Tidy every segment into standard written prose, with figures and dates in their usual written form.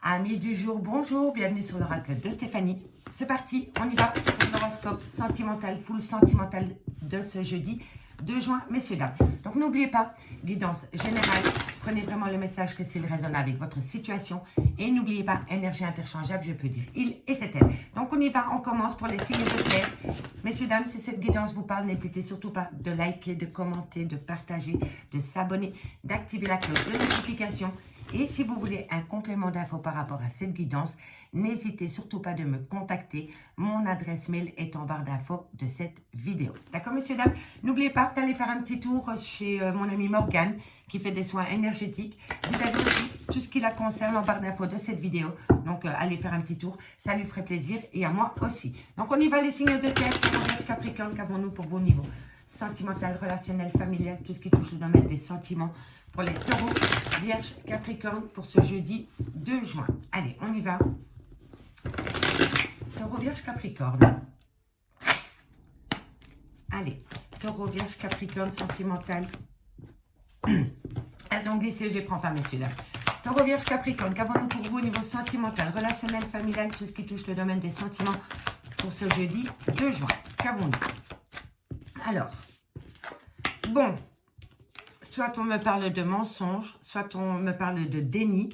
Amis du jour, bonjour, bienvenue sur l'oracle de Stéphanie. C'est parti, on y va pour l'horoscope sentimental, full sentimental de ce jeudi 2 juin, messieurs, dames. Donc n'oubliez pas, guidance générale, prenez vraiment le message que s'il résonne avec votre situation. Et n'oubliez pas, énergie interchangeable, je peux dire il et c'est elle. Donc on y va, on commence pour les signes de terre. Messieurs, dames, si cette guidance vous parle, n'hésitez surtout pas de liker, de commenter, de partager, de s'abonner, d'activer la cloche de notification. Et si vous voulez un complément d'infos par rapport à cette guidance, n'hésitez surtout pas de me contacter. Mon adresse mail est en barre d'infos de cette vidéo. D'accord, messieurs, dames? N'oubliez pas d'aller faire un petit tour chez mon amie Morgane qui fait des soins énergétiques. Vous avez aussi tout ce qui la concerne en barre d'infos de cette vidéo. Donc, allez faire un petit tour. Ça lui ferait plaisir et à moi aussi. Donc, on y va, les signes de terre. Capricorne, qu'avons-nous pour vos niveaux sentimental, relationnel, familial, tout ce qui touche le domaine des sentiments pour les taureaux, vierge, capricorne pour ce jeudi 2 juin. Allez, on y va. Taureau, vierge, capricorne. Allez, taureau, vierge, capricorne, sentimental. Elles ont glissé, je ne les prends pas, messieurs, là. Taureau, vierge, capricorne, qu'avons-nous pour vous au niveau sentimental, relationnel, familial, tout ce qui touche le domaine des sentiments pour ce jeudi 2 juin. Qu'avons-nous? Alors, bon, soit on me parle de mensonge, soit on me parle de déni.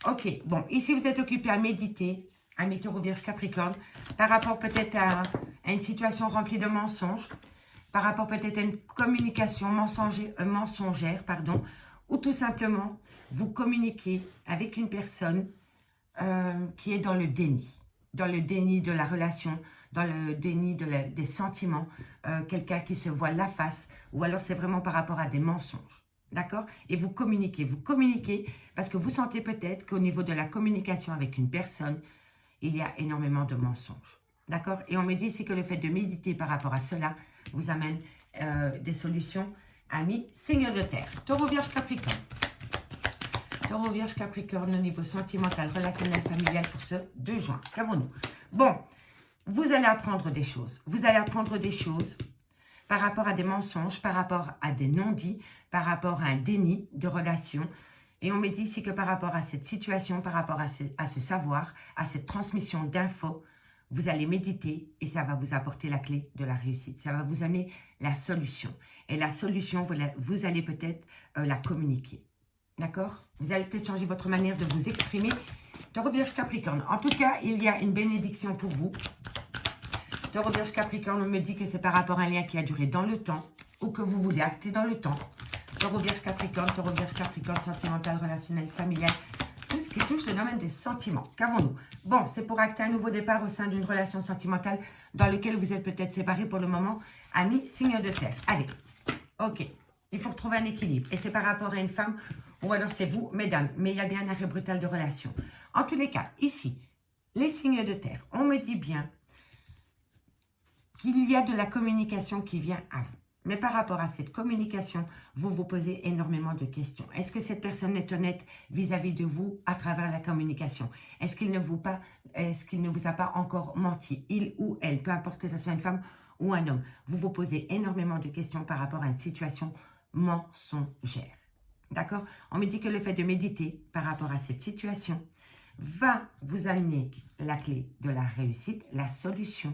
Ok, bon, ici vous êtes occupé à méditer, amis taureau, vierge, capricorne, par rapport peut-être à une situation remplie de mensonges, par rapport peut-être à une communication mensongère, pardon, ou tout simplement vous communiquez avec une personne qui est dans le déni de la relation, dans le déni des sentiments, quelqu'un qui se voit la face, ou alors c'est vraiment par rapport à des mensonges, d'accord? Et vous communiquez parce que vous sentez peut-être qu'au niveau de la communication avec une personne, il y a énormément de mensonges, d'accord? Et on me dit ici que le fait de méditer par rapport à cela vous amène des solutions, amis, signe de terre. Taureau, vierge, capricorne. Taureau, vierge, capricorne au niveau sentimental, relationnel, familial pour ce 2 juin. Qu'avons-nous? Bon, vous allez apprendre des choses. Vous allez apprendre des choses par rapport à des mensonges, par rapport à des non-dits, par rapport à un déni de relation. Et on me dit ici que par rapport à cette situation, par rapport à ce savoir, à cette transmission d'infos, vous allez méditer et ça va vous apporter la clé de la réussite. Ça va vous amener la solution. Et la solution, vous allez peut-être la communiquer. D'accord? Vous allez peut-être changer votre manière de vous exprimer. Taureau, vierge, capricorne. En tout cas, il y a une bénédiction pour vous. Taureau, vierge, capricorne, on me dit que c'est par rapport à un lien qui a duré dans le temps ou que vous voulez acter dans le temps. Taureau, vierge, capricorne, sentimental, relationnel, familial, tout ce qui touche le domaine des sentiments. Qu'avons-nous? Bon, c'est pour acter un nouveau départ au sein d'une relation sentimentale dans laquelle vous êtes peut-être séparés pour le moment. Amis, signe de terre. Allez, ok. Il faut retrouver un équilibre. Et c'est par rapport à une femme ou alors c'est vous, mesdames. Mais il y a bien un arrêt brutal de relation. En tous les cas, ici, les signes de terre, on me dit bien qu'il y a de la communication qui vient à vous. Mais par rapport à cette communication, vous vous posez énormément de questions. Est-ce que cette personne est honnête vis-à-vis de vous à travers la communication? Est-ce qu'il ne vous a pas encore menti? Il ou elle, peu importe que ce soit une femme ou un homme. Vous vous posez énormément de questions par rapport à une situation mensongère. D'accord? On me dit que le fait de méditer par rapport à cette situation va vous amener la clé de la réussite, la solution.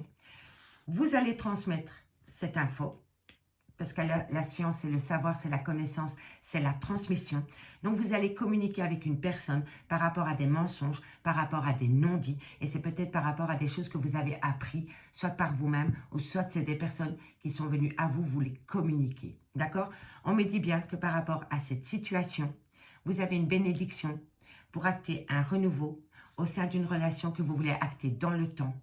Vous allez transmettre cette info, parce que la science, c'est le savoir, c'est la connaissance, c'est la transmission. Donc, vous allez communiquer avec une personne par rapport à des mensonges, par rapport à des non-dits, et c'est peut-être par rapport à des choses que vous avez appris, soit par vous-même, ou soit c'est des personnes qui sont venues à vous, vous les communiquer. D'accord? On me dit bien que par rapport à cette situation, vous avez une bénédiction pour acter un renouveau au sein d'une relation que vous voulez acter dans le temps,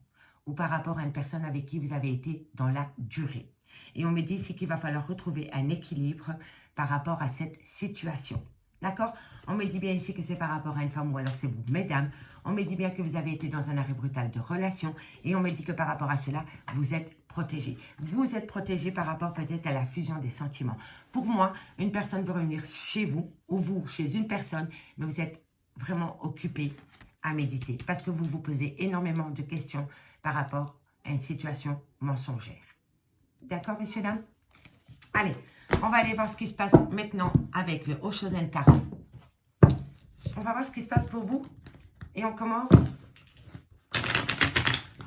ou par rapport à une personne avec qui vous avez été dans la durée. Et on me dit ici qu'il va falloir retrouver un équilibre par rapport à cette situation. D'accord? On me dit bien ici que c'est par rapport à une femme ou alors c'est vous, mesdames. On me dit bien que vous avez été dans un arrêt brutal de relation. Et on me dit que par rapport à cela, vous êtes protégé. Vous êtes protégé par rapport peut-être à la fusion des sentiments. Pour moi, une personne veut revenir chez vous ou vous chez une personne, mais vous êtes vraiment occupé à méditer parce que vous vous posez énormément de questions par rapport à une situation mensongère. D'accord, messieurs, dames? Allez, on va aller voir ce qui se passe maintenant avec le Oshozen Tarot. On va voir ce qui se passe pour vous. Et on commence.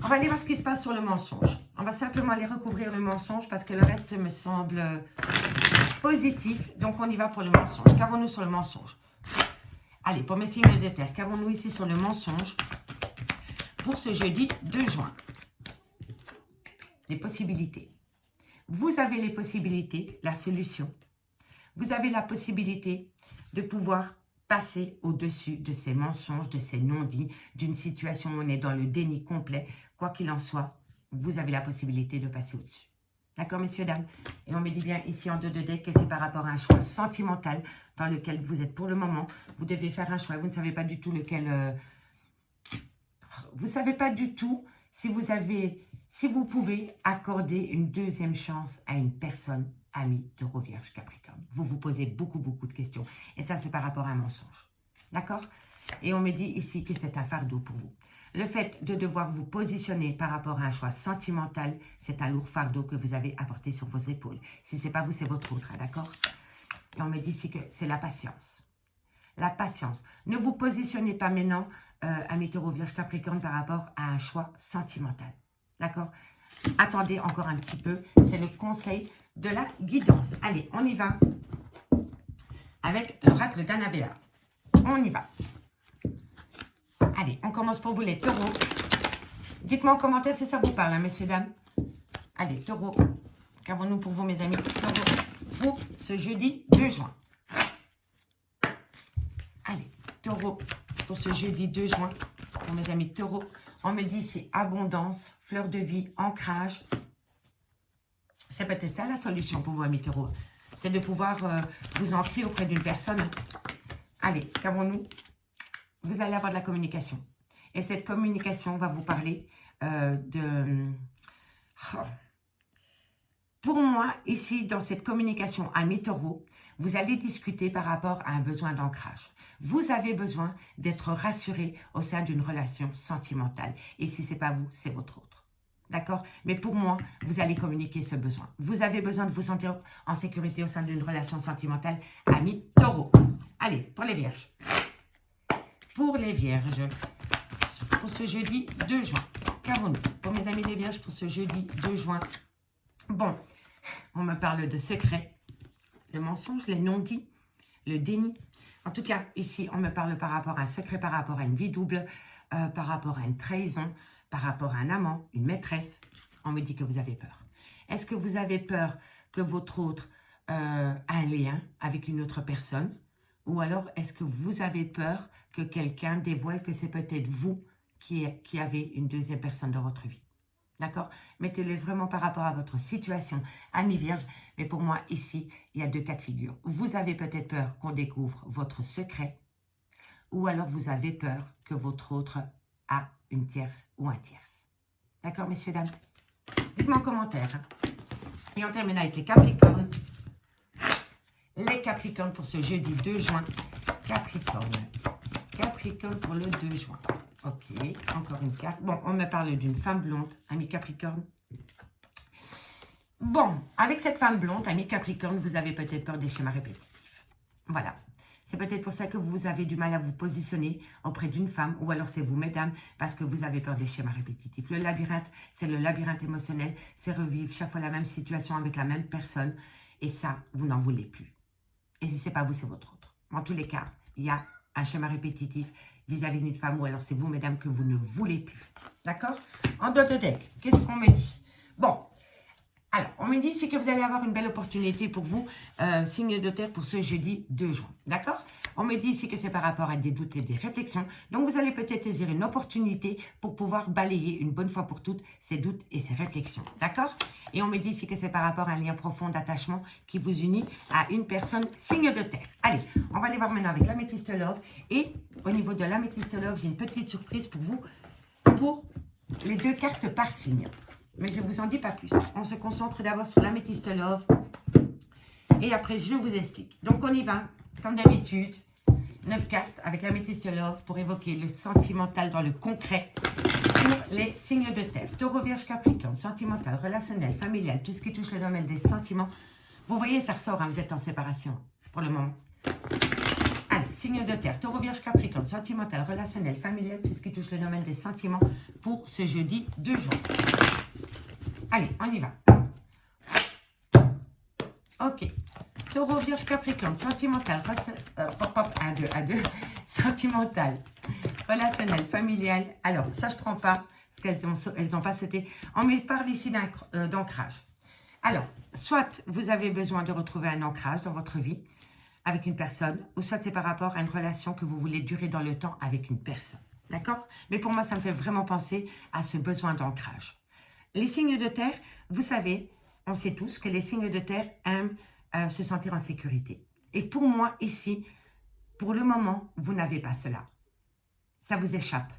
On va aller voir ce qui se passe sur le mensonge. On va simplement aller recouvrir le mensonge parce que le reste me semble positif. Donc, on y va pour le mensonge. Qu'avons-nous sur le mensonge? Allez, pour mes signes de terre, qu'avons-nous ici sur le mensonge pour ce jeudi 2 juin? Les possibilités. Vous avez les possibilités, la solution. Vous avez la possibilité de pouvoir passer au-dessus de ces mensonges, de ces non-dits, d'une situation où on est dans le déni complet. Quoi qu'il en soit, vous avez la possibilité de passer au-dessus. D'accord, messieurs, dames? Et on me dit bien ici en 2 de deck que c'est par rapport à un choix sentimental dans lequel vous êtes pour le moment. Vous devez faire un choix. Vous ne savez pas du tout lequel... vous ne savez pas du tout si vous pouvez accorder une deuxième chance à une personne amie Taureau, Vierge, Capricorne. Vous vous posez beaucoup de questions. Et ça, c'est par rapport à un mensonge. D'accord? Et on me dit ici que c'est un fardeau pour vous. Le fait de devoir vous positionner par rapport à un choix sentimental, c'est un lourd fardeau que vous avez apporté sur vos épaules. Si ce n'est pas vous, c'est votre autre, d'accord? Et on me dit ici que c'est la patience. La patience. Ne vous positionnez pas maintenant, amis Taureau, Vierge, Capricorne, par rapport à un choix sentimental. D'accord? Attendez encore un petit peu. C'est le conseil de la guidance. Allez, on y va. Avec l'oracle d'Annabella. On y va. Allez, on commence pour vous les taureaux. Dites-moi en commentaire si ça vous parle, hein, messieurs, dames. Allez, taureaux. Qu'avons-nous pour vous, mes amis? Taureaux, pour ce jeudi 2 juin. Allez, taureau, pour ce jeudi 2 juin. Pour mes amis taureaux, on me dit c'est abondance, fleur de vie, ancrage. C'est peut-être ça la solution pour vous, amis taureaux. C'est de pouvoir vous ancrer auprès d'une personne. Allez, qu'avons-nous? Vous allez avoir de la communication. Et cette communication va vous parler Pour moi, ici, dans cette communication amis taureaux, vous allez discuter par rapport à un besoin d'ancrage. Vous avez besoin d'être rassuré au sein d'une relation sentimentale. Et si ce n'est pas vous, c'est votre autre. D'accord? Mais pour moi, vous allez communiquer ce besoin. Vous avez besoin de vous sentir en sécurité au sein d'une relation sentimentale amis taureaux. Allez, pour les vierges. Pour les vierges, pour ce jeudi 2 juin. Qu'avons-nous? Pour mes amis les vierges, pour ce jeudi 2 juin. Bon, on me parle de secrets, le mensonge, les non-dits, le déni. En tout cas, ici, on me parle par rapport à un secret, par rapport à une vie double, par rapport à une trahison, par rapport à un amant, une maîtresse. On me dit que vous avez peur. Est-ce que vous avez peur que votre autre a un lien avec une autre personne? Ou alors, est-ce que vous avez peur que quelqu'un dévoile que c'est peut-être vous qui avez une deuxième personne dans votre vie? D'accord? Mettez-le vraiment par rapport à votre situation, amis vierges. Mais pour moi, ici, il y a 2 cas de figure. Vous avez peut-être peur qu'on découvre votre secret. Ou alors, vous avez peur que votre autre a une tierce ou un tierce. D'accord, messieurs, dames? Dites-moi en commentaire. Hein. Et on termine avec les Capricornes. Les Capricornes pour ce jeudi 2 juin. Capricorne. Capricorne pour le 2 juin. Ok, encore une carte. Bon, on me parle d'une femme blonde, ami Capricorne. Bon, avec cette femme blonde, ami Capricorne, vous avez peut-être peur des schémas répétitifs. Voilà. C'est peut-être pour ça que vous avez du mal à vous positionner auprès d'une femme, ou alors c'est vous, mesdames, parce que vous avez peur des schémas répétitifs. Le labyrinthe, c'est le labyrinthe émotionnel, c'est revivre chaque fois la même situation avec la même personne, et ça, vous n'en voulez plus. Et si ce n'est pas vous, c'est votre autre. En tous les cas, il y a un schéma répétitif vis-à-vis d'une femme, ou alors c'est vous, mesdames, que vous ne voulez plus. D'accord? En dos de deck, qu'est-ce qu'on me dit? Bon, alors, on me dit ici que vous allez avoir une belle opportunité pour vous, signe de terre, pour ce jeudi 2 juin. D'accord? On me dit ici que c'est par rapport à des doutes et des réflexions. Donc, vous allez peut-être saisir une opportunité pour pouvoir balayer une bonne fois pour toutes ces doutes et ces réflexions. D'accord? Et on me dit ici que c'est par rapport à un lien profond d'attachement qui vous unit à une personne signe de terre. Allez, on va aller voir maintenant avec l'améthyste love. Et au niveau de l'améthyste love, j'ai une petite surprise pour vous, pour les 2 cartes par signe. Mais je ne vous en dis pas plus. On se concentre d'abord sur l'améthyste love. Et après, je vous explique. Donc, on y va, comme d'habitude. 9 cartes avec l'améthyste love pour évoquer le sentimental dans le concret pour les signes de terre. Taureau, Vierge, Capricorne, sentimental, relationnel, familial, tout ce qui touche le domaine des sentiments. Vous voyez, ça ressort, hein, vous êtes en séparation pour le moment. Allez, signe de terre, taureau, vierge, capricorne, sentimental, relationnel, familial, tout ce qui touche le domaine des sentiments pour ce jeudi 2 juin. Allez, on y va. Ok. Taureau, vierge, capricorne, sentimental, 1, 2, sentimental, relationnel, familial. Alors, ça, je ne prends pas, parce qu'elles n'ont pas sauté. On me parle ici d'ancrage. Alors, soit vous avez besoin de retrouver un ancrage dans votre vie avec une personne, ou soit c'est par rapport à une relation que vous voulez durer dans le temps avec une personne. D'accord? Mais pour moi, ça me fait vraiment penser à ce besoin d'ancrage. Les signes de terre, vous savez, on sait tous que les signes de terre aiment se sentir en sécurité. Et pour moi, ici, pour le moment, vous n'avez pas cela. Ça vous échappe.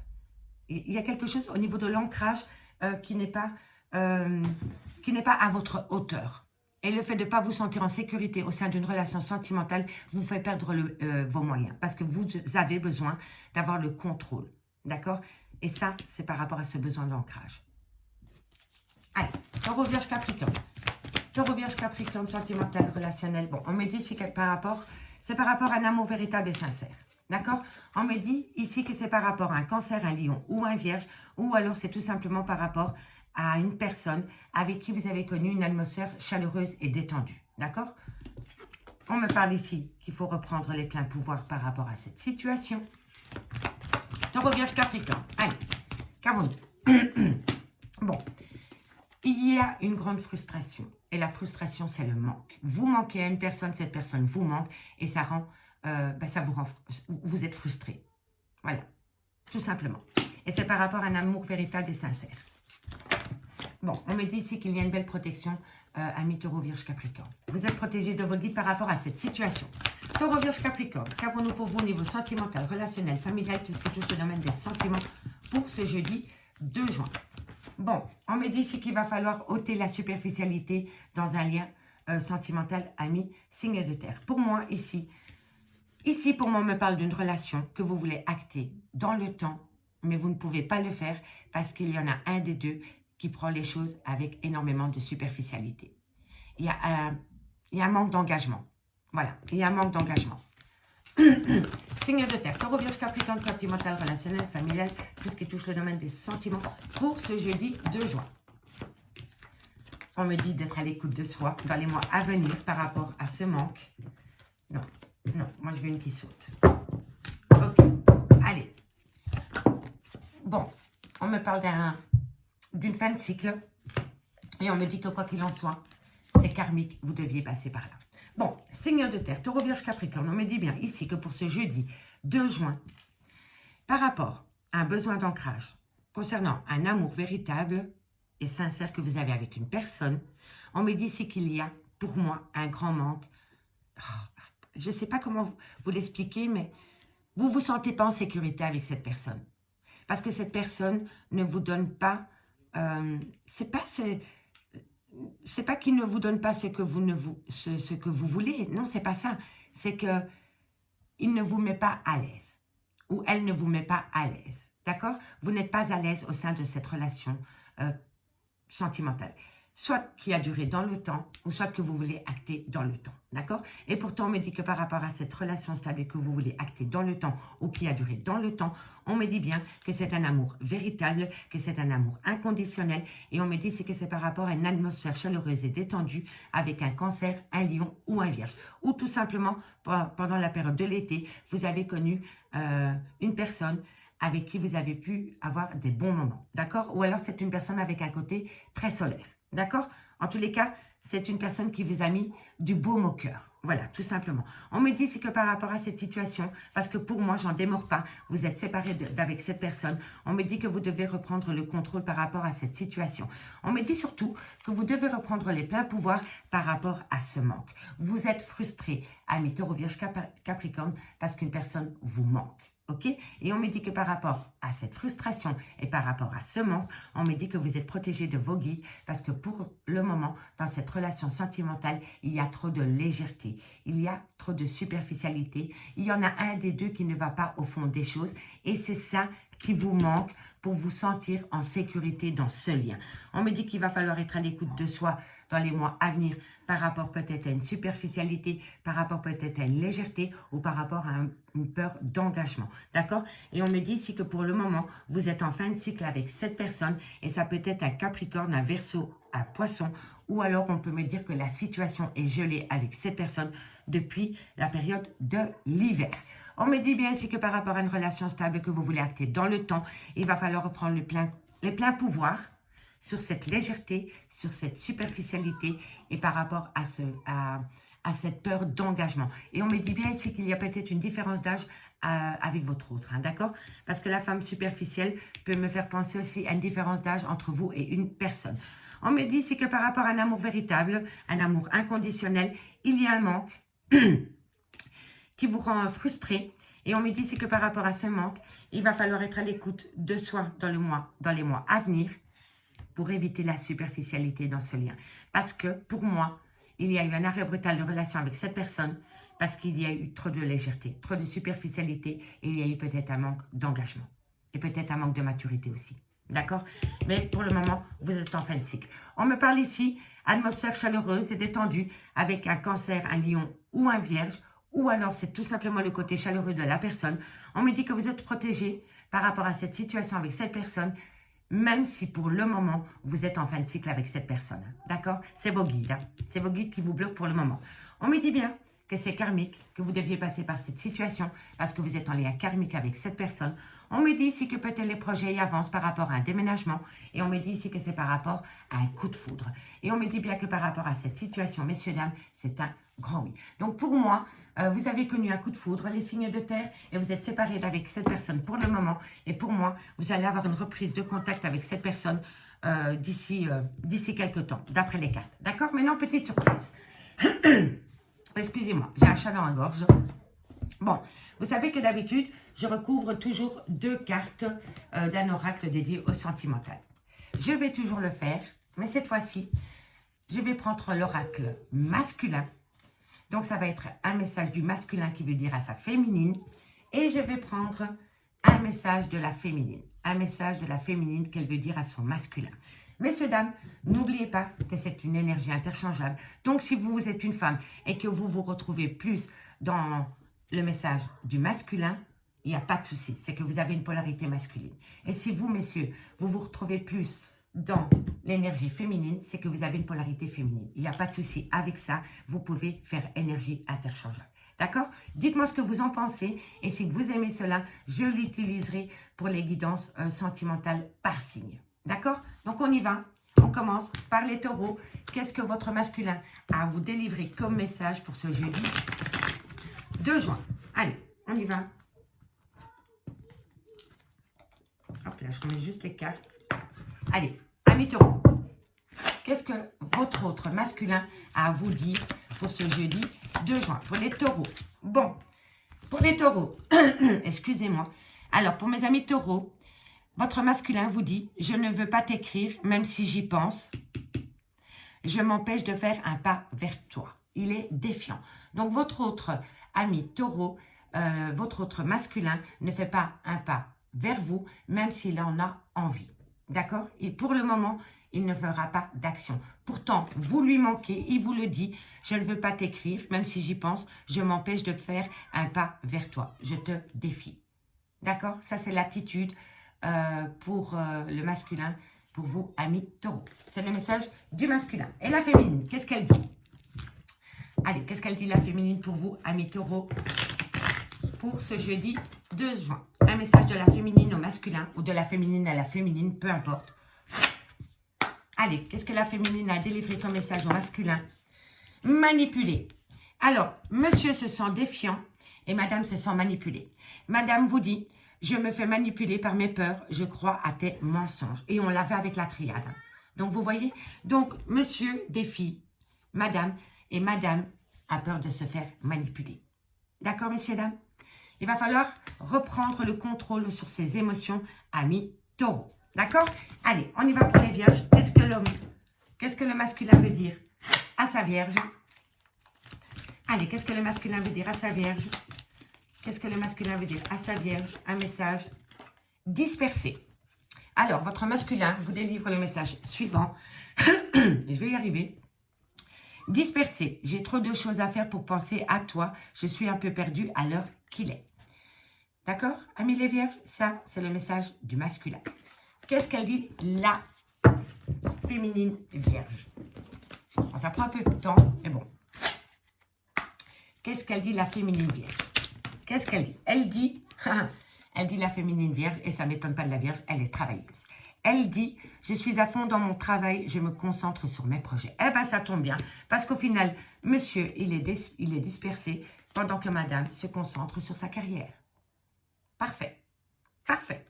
Il y a quelque chose au niveau de l'ancrage qui n'est pas à votre hauteur. Et le fait de ne pas vous sentir en sécurité au sein d'une relation sentimentale vous fait perdre vos moyens. Parce que vous avez besoin d'avoir le contrôle. D'accord? Et ça, c'est par rapport à ce besoin d'ancrage. Allez, taureau, vierge, capricorne. Taureau, vierge, capricorne, sentimental, relationnel. Bon, on me dit ici que c'est par rapport à un amour véritable et sincère. D'accord? On me dit ici que c'est par rapport à un cancer, un lion ou un vierge. Ou alors c'est tout simplement par rapport à une personne avec qui vous avez connu une atmosphère chaleureuse et détendue. D'accord? On me parle ici qu'il faut reprendre les pleins pouvoirs par rapport à cette situation. Taureau, vierge, capricorne. Allez, qu'avons-nous? Bon, il y a une grande frustration. Et la frustration, c'est le manque. Vous manquez à une personne, cette personne vous manque. Et ça rend, vous êtes frustré. Voilà, tout simplement. Et c'est par rapport à un amour véritable et sincère. Bon, on me dit ici qu'il y a une belle protection, amis taureau, vierge, capricorne. Vous êtes protégé de vos guides par rapport à cette situation. Taureau, vierge, capricorne, qu'avons-nous pour vous au niveau sentimental, relationnel, familial, tout ce qui touche le domaine des sentiments pour ce jeudi 2 juin. Bon, on me dit ici qu'il va falloir ôter la superficialité dans un lien sentimental, ami, signe de terre. Pour moi, ici, pour moi, on me parle d'une relation que vous voulez acter dans le temps, mais vous ne pouvez pas le faire parce qu'il y en a un des deux qui prend les choses avec énormément de superficialité. Il y a un manque d'engagement. Voilà, il y a un manque d'engagement. Signe de terre, taureau, vierge, capricorne, sentimental, relationnel, familial, tout ce qui touche le domaine des sentiments pour ce jeudi 2 juin. On me dit d'être à l'écoute de soi dans les mois à venir par rapport à ce manque. Non, non, moi je veux une qui saute. Ok, allez. Bon, on me parle d'une fin de cycle et on me dit que quoi qu'il en soit, c'est karmique, vous deviez passer par là. Bon, signe de terre, taureau, vierge, capricorne, on me dit bien ici que pour ce jeudi 2 juin, par rapport à un besoin d'ancrage concernant un amour véritable et sincère que vous avez avec une personne, on me dit ici qu'il y a pour moi un grand manque. Je ne sais pas comment vous l'expliquer, mais vous ne vous sentez pas en sécurité avec cette personne. Parce que cette personne ne vous donne pas, c'est pas qu'il ne vous donne pas ce que vous voulez. Non, c'est pas ça. C'est que il ne vous met pas à l'aise. Ou elle ne vous met pas à l'aise. D'accord? Vous n'êtes pas à l'aise au sein de cette relation sentimentale. Soit qui a duré dans le temps, ou soit que vous voulez acter dans le temps. D'accord? Et pourtant, on me dit que par rapport à cette relation stable que vous voulez acter dans le temps, ou qui a duré dans le temps, on me dit bien que c'est un amour véritable, que c'est un amour inconditionnel, et on me dit que c'est par rapport à une atmosphère chaleureuse et détendue avec un cancer, un lion ou un vierge. Ou tout simplement, pendant la période de l'été, vous avez connu une personne avec qui vous avez pu avoir des bons moments. D'accord? Ou alors c'est une personne avec un côté très solaire. D'accord? En tous les cas, c'est une personne qui vous a mis du baume au cœur. Voilà, tout simplement. On me dit que par rapport à cette situation, parce que pour moi, j'en démords pas, vous êtes séparés d'avec cette personne, on me dit que vous devez reprendre le contrôle par rapport à cette situation. On me dit surtout que vous devez reprendre les pleins pouvoirs par rapport à ce manque. Vous êtes frustré, amis taureau, vierge, capricorne, parce qu'une personne vous manque. Ok? Et on me dit que par rapport à cette frustration et par rapport à ce manque, on me dit que vous êtes protégé de vos guides parce que pour le moment, dans cette relation sentimentale, il y a trop de légèreté, il y a trop de superficialité, il y en a un des deux qui ne va pas au fond des choses et c'est ça qui vous manque pour vous sentir en sécurité dans ce lien. On me dit qu'il va falloir être à l'écoute de soi dans les mois à venir par rapport peut-être à une superficialité, par rapport peut-être à une légèreté ou par rapport à une peur d'engagement. D'accord? Et on me dit ici que pour le moment, vous êtes en fin de cycle avec cette personne et ça peut être un Capricorne, un Verseau, un Poisson, ou alors on peut me dire que la situation est gelée avec cette personne depuis la période de l'hiver. On me dit bien ici que par rapport à une relation stable que vous voulez acter dans le temps, il va falloir reprendre les pleins pouvoirs sur cette légèreté, sur cette superficialité et par rapport à cette peur d'engagement. Et on me dit bien ici qu'il y a peut-être une différence d'âge avec votre autre, hein, d'accord? Parce que la femme superficielle peut me faire penser aussi à une différence d'âge entre vous et une personne. On me dit ici que par rapport à un amour véritable, un amour inconditionnel, il y a un manque qui vous rend frustré. Et on me dit ici que par rapport à ce manque, il va falloir être à l'écoute de soi dans les mois à venir pour éviter la superficialité dans ce lien. Parce que pour moi, il y a eu un arrêt brutal de relation avec cette personne parce qu'il y a eu trop de légèreté, trop de superficialité et il y a eu peut-être un manque d'engagement et peut-être un manque de maturité aussi. D'accord? Mais pour le moment, vous êtes en fin de cycle. On me parle ici, atmosphère chaleureuse et détendue avec un Cancer, un Lion ou un Vierge. Ou alors, c'est tout simplement le côté chaleureux de la personne. On me dit que vous êtes protégé par rapport à cette situation avec cette personne, même si pour le moment, vous êtes en fin de cycle avec cette personne. D'accord? C'est vos guides. Hein? C'est vos guides qui vous bloquent pour le moment. On me dit bien que c'est karmique, que vous deviez passer par cette situation parce que vous êtes en lien karmique avec cette personne. On me dit ici que peut-être les projets y avancent par rapport à un déménagement et on me dit ici que c'est par rapport à un coup de foudre. Et on me dit bien que par rapport à cette situation, messieurs, dames, c'est un grand oui. Donc pour moi, vous avez connu un coup de foudre, les signes de terre et vous êtes séparés d'avec cette personne pour le moment. Et pour moi, vous allez avoir une reprise de contact avec cette personne d'ici quelques temps, d'après les cartes. D'accord? Maintenant, petite surprise. Excusez-moi, j'ai un chat dans la gorge. Bon, vous savez que d'habitude, je recouvre toujours 2 cartes d'un oracle dédié au sentimental. Je vais toujours le faire, mais cette fois-ci, je vais prendre l'oracle masculin. Donc, ça va être un message du masculin qui veut dire à sa féminine. Et je vais prendre un message de la féminine. Un message de la féminine qu'elle veut dire à son masculin. Messieurs, dames, n'oubliez pas que c'est une énergie interchangeable. Donc, si vous êtes une femme et que vous vous retrouvez plus dans le message du masculin, il n'y a pas de souci. C'est que vous avez une polarité masculine. Et si vous, messieurs, vous vous retrouvez plus dans l'énergie féminine, c'est que vous avez une polarité féminine. Il n'y a pas de souci. Avec ça, vous pouvez faire énergie interchangeable. D'accord? Dites-moi ce que vous en pensez. Et si vous aimez cela, je l'utiliserai pour les guidances sentimentales par signe. D'accord? Donc, on y va. On commence par les taureaux. Qu'est-ce que votre masculin a à vous délivrer comme message pour ce jeudi 2 juin? Allez, on y va. Hop là, je remets juste les cartes. Allez, amis taureaux. Qu'est-ce que votre autre masculin a à vous dire pour ce jeudi 2 juin? Pour les taureaux. Bon, pour les taureaux, excusez-moi. Alors, pour mes amis taureaux, votre masculin vous dit « Je ne veux pas t'écrire, même si j'y pense. Je m'empêche de faire un pas vers toi. » Il est défiant. Donc, votre autre ami taureau, votre autre masculin ne fait pas un pas vers vous, même s'il en a envie. D'accord? Et pour le moment, il ne fera pas d'action. Pourtant, vous lui manquez, il vous le dit « Je ne veux pas t'écrire, même si j'y pense. Je m'empêche de faire un pas vers toi. Je te défie. » D'accord? Ça, c'est l'attitude pour le masculin, pour vous, amis taureaux. C'est le message du masculin. Et la féminine, qu'est-ce qu'elle dit? Allez, qu'est-ce qu'elle dit la féminine pour vous, amis taureaux, pour ce jeudi 2 juin? Un message de la féminine au masculin ou de la féminine à la féminine, peu importe. Allez, qu'est-ce que la féminine a délivré comme message au masculin? Manipuler. Alors, monsieur se sent défiant et madame se sent manipulée. Madame vous dit « Je me fais manipuler par mes peurs, je crois à tes mensonges. » Et on l'avait avec la triade. Donc, vous voyez? Donc, monsieur défie madame et madame a peur de se faire manipuler. D'accord, messieurs, dames? Il va falloir reprendre le contrôle sur ses émotions, amis taureaux. D'accord? Allez, on y va pour les vierges. Qu'est-ce que le masculin veut dire à sa vierge? Allez, qu'est-ce que le masculin veut dire à sa vierge? Qu'est-ce que le masculin veut dire à sa vierge? Un message dispersé. Alors, votre masculin vous délivre le message suivant. Je vais y arriver. Dispersé, j'ai trop de choses à faire pour penser à toi. Je suis un peu perdu à l'heure qu'il est. D'accord, amis les vierges? Ça, c'est le message du masculin. Qu'est-ce qu'elle dit? La féminine vierge. Bon, ça prend un peu de temps, mais bon. Qu'est-ce qu'elle dit, la féminine vierge? Qu'est-ce qu'elle dit? Elle dit, elle dit la féminine vierge, et ça ne m'étonne pas de la vierge, elle est travailleuse. Elle dit, je suis à fond dans mon travail, je me concentre sur mes projets. Eh bien, ça tombe bien, parce qu'au final, monsieur, il est dispersé, pendant que madame se concentre sur sa carrière. Parfait, parfait.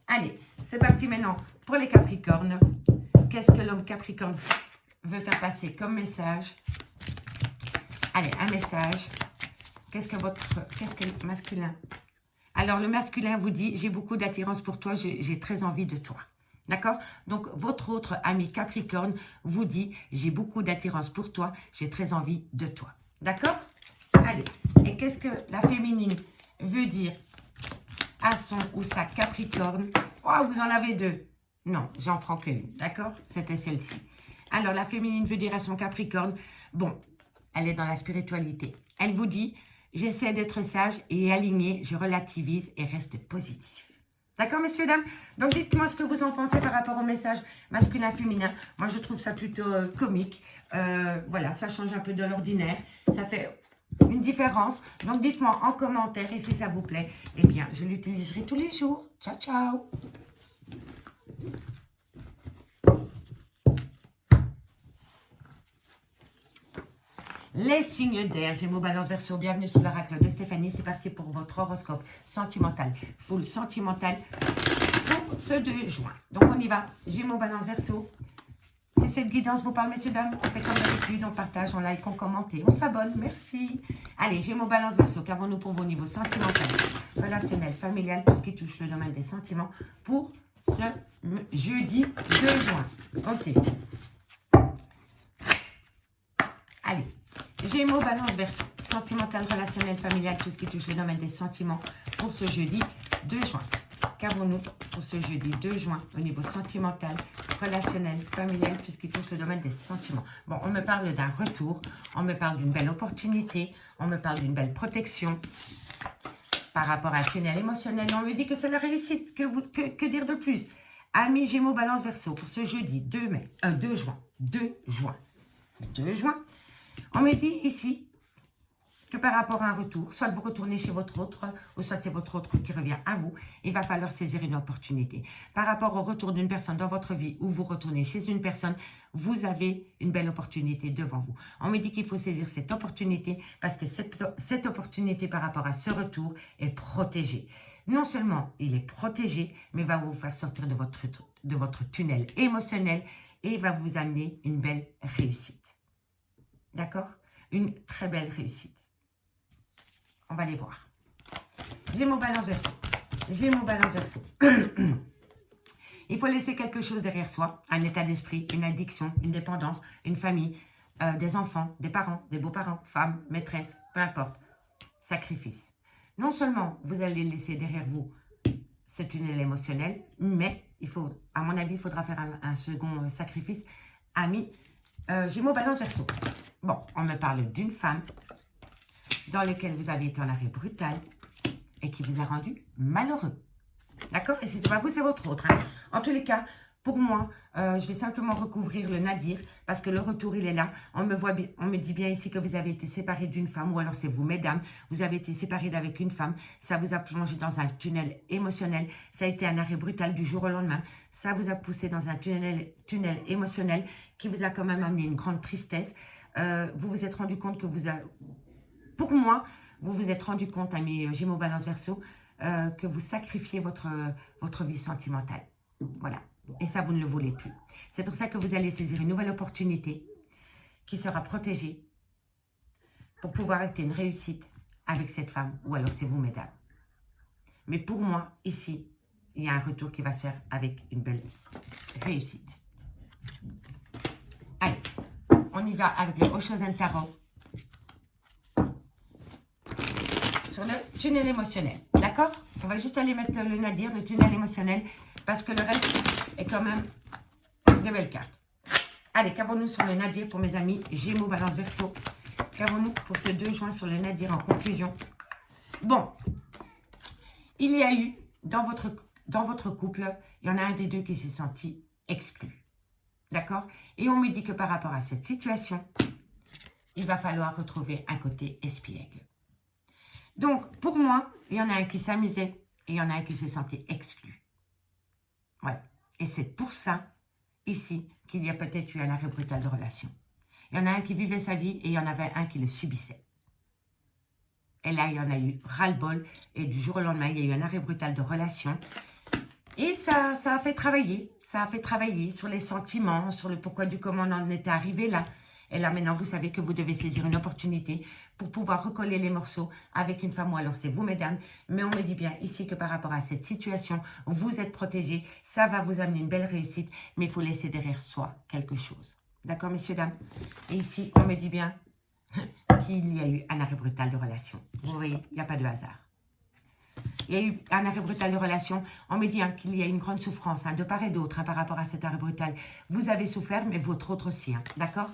Allez, c'est parti maintenant pour les Capricornes. Qu'est-ce que l'homme Capricorne veut faire passer comme message? Allez, un message. Qu'est-ce que le masculin? Alors, le masculin vous dit, j'ai beaucoup d'attirance pour toi, j'ai très envie de toi. D'accord? Donc, votre autre ami Capricorne vous dit, j'ai beaucoup d'attirance pour toi, j'ai très envie de toi. D'accord? Allez, et qu'est-ce que la féminine veut dire à son ou sa Capricorne? Oh, vous en avez deux. Non, j'en prends qu'une. D'accord? C'était celle-ci. Alors, la féminine veut dire à son Capricorne, bon, elle est dans la spiritualité. Elle vous dit, j'essaie d'être sage et aligné, je relativise et reste positif. D'accord, messieurs, dames? Donc, dites-moi ce que vous en pensez par rapport au message masculin-féminin. Moi, je trouve ça plutôt comique. Voilà, ça change un peu de l'ordinaire. Ça fait une différence. Donc, dites-moi en commentaire et si ça vous plaît, eh bien, je l'utiliserai tous les jours. Ciao, ciao! Les signes d'air, Gémeaux, Balance, Verseau, bienvenue sur l'oracle de Stéphanie. C'est parti pour votre horoscope sentimental, full sentimental pour ce 2 juin. Donc on y va, Gémeaux, Balance, Verseau. Si cette guidance vous parle, messieurs, dames, on fait comme d'habitude, on partage, on like, on commente et on s'abonne. Merci. Allez, Gémeaux, Balance, Verseau, qu'avons-nous pour vos niveaux sentimental, relationnel, familial, tout ce qui touche le domaine des sentiments pour ce jeudi 2 juin. Ok. Allez. Gémeaux, Balance, Verseau, sentimental, relationnel, familial, tout ce qui touche le domaine des sentiments pour ce jeudi 2 juin. Qu'avons-nous pour ce jeudi 2 juin au niveau sentimental, relationnel, familial, tout ce qui touche le domaine des sentiments? Bon, on me parle d'un retour, on me parle d'une belle opportunité, on me parle d'une belle protection par rapport à un tunnel émotionnel. On me dit que c'est la réussite, que dire de plus? Amis Gémeaux, Balance, Verseau, pour ce jeudi 2 juin. On me dit ici que par rapport à un retour, soit vous retournez chez votre autre, ou soit c'est votre autre qui revient à vous, il va falloir saisir une opportunité. Par rapport au retour d'une personne dans votre vie, ou vous retournez chez une personne, vous avez une belle opportunité devant vous. On me dit qu'il faut saisir cette opportunité, parce que cette opportunité par rapport à ce retour est protégée. Non seulement il est protégé, mais va vous faire sortir de votre tunnel émotionnel, et va vous amener une belle réussite. D'accord? Une très belle réussite. On va les voir. Gémeaux, Balance, Verseau. Gémeaux, Balance, Verseau. Il faut laisser quelque chose derrière soi. Un état d'esprit, une addiction, une dépendance, une famille, des enfants, des parents, des beaux-parents, femmes, maîtresses, peu importe. Sacrifice. Non seulement vous allez laisser derrière vous ce tunnel émotionnel, mais il faut, à mon avis, il faudra faire un second sacrifice. Amis, Gémeaux, Balance, Verseau. Bon, on me parle d'une femme dans laquelle vous avez été en arrêt brutal et qui vous a rendu malheureux. D'accord? Et si ce n'est pas vous, c'est votre autre. Hein. En tous les cas, pour moi, je vais simplement recouvrir le nadir parce que le retour, il est là. On me dit bien ici que vous avez été séparés d'une femme, ou alors c'est vous, mesdames, vous avez été séparés d'avec une femme. Ça vous a plongé dans un tunnel émotionnel. Ça a été un arrêt brutal du jour au lendemain. Ça vous a poussé dans un tunnel émotionnel qui vous a quand même amené une grande tristesse. Vous vous êtes rendu compte que pour moi, vous vous êtes rendu compte, amis Gémeaux, Balance, Verseau, que vous sacrifiez votre vie sentimentale. Voilà. Et ça, vous ne le voulez plus. C'est pour ça que vous allez saisir une nouvelle opportunité qui sera protégée pour pouvoir être une réussite avec cette femme, ou alors c'est vous, mesdames. Mais pour moi, ici, il y a un retour qui va se faire avec une belle réussite. Allez, on y va avec le Oshozen Tarot. Sur le tunnel émotionnel. D'accord? On va juste aller mettre le nadir, le tunnel émotionnel, parce que le reste est quand même de belles cartes. Allez, qu'avons-nous sur le nadir pour mes amis Gémeaux, Balance, Verseau? Qu'avons-nous pour ce 2 juin sur le nadir en conclusion? Bon, il y a eu, dans votre couple, il y en a un des deux qui s'est senti exclu. D'accord? Et on me dit que par rapport à cette situation, il va falloir retrouver un côté espiègle. Donc, pour moi, il y en a un qui s'amusait et il y en a un qui s'est senti exclu. Voilà. Et c'est pour ça, ici, qu'il y a peut-être eu un arrêt brutal de relation. Il y en a un qui vivait sa vie et il y en avait un qui le subissait. Et là, il y en a eu ras-le-bol. Et du jour au lendemain, il y a eu un arrêt brutal de relation. Et ça a fait travailler. Ça a fait travailler sur les sentiments, sur le pourquoi du comment on en était arrivé là. Et là, maintenant, vous savez que vous devez saisir une opportunité pour pouvoir recoller les morceaux avec une femme ou alors c'est vous, mesdames. Mais on me dit bien ici que par rapport à cette situation, vous êtes protégés. Ça va vous amener une belle réussite, mais il faut laisser derrière soi quelque chose. D'accord, messieurs, dames? Et ici, on me dit bien qu'il y a eu un arrêt brutal de relation. Vous voyez, il n'y a pas de hasard. Il y a eu un arrêt brutal de relation. On me dit qu'il y a une grande souffrance de part et d'autre par rapport à cet arrêt brutal. Vous avez souffert, mais votre autre aussi. D'accord?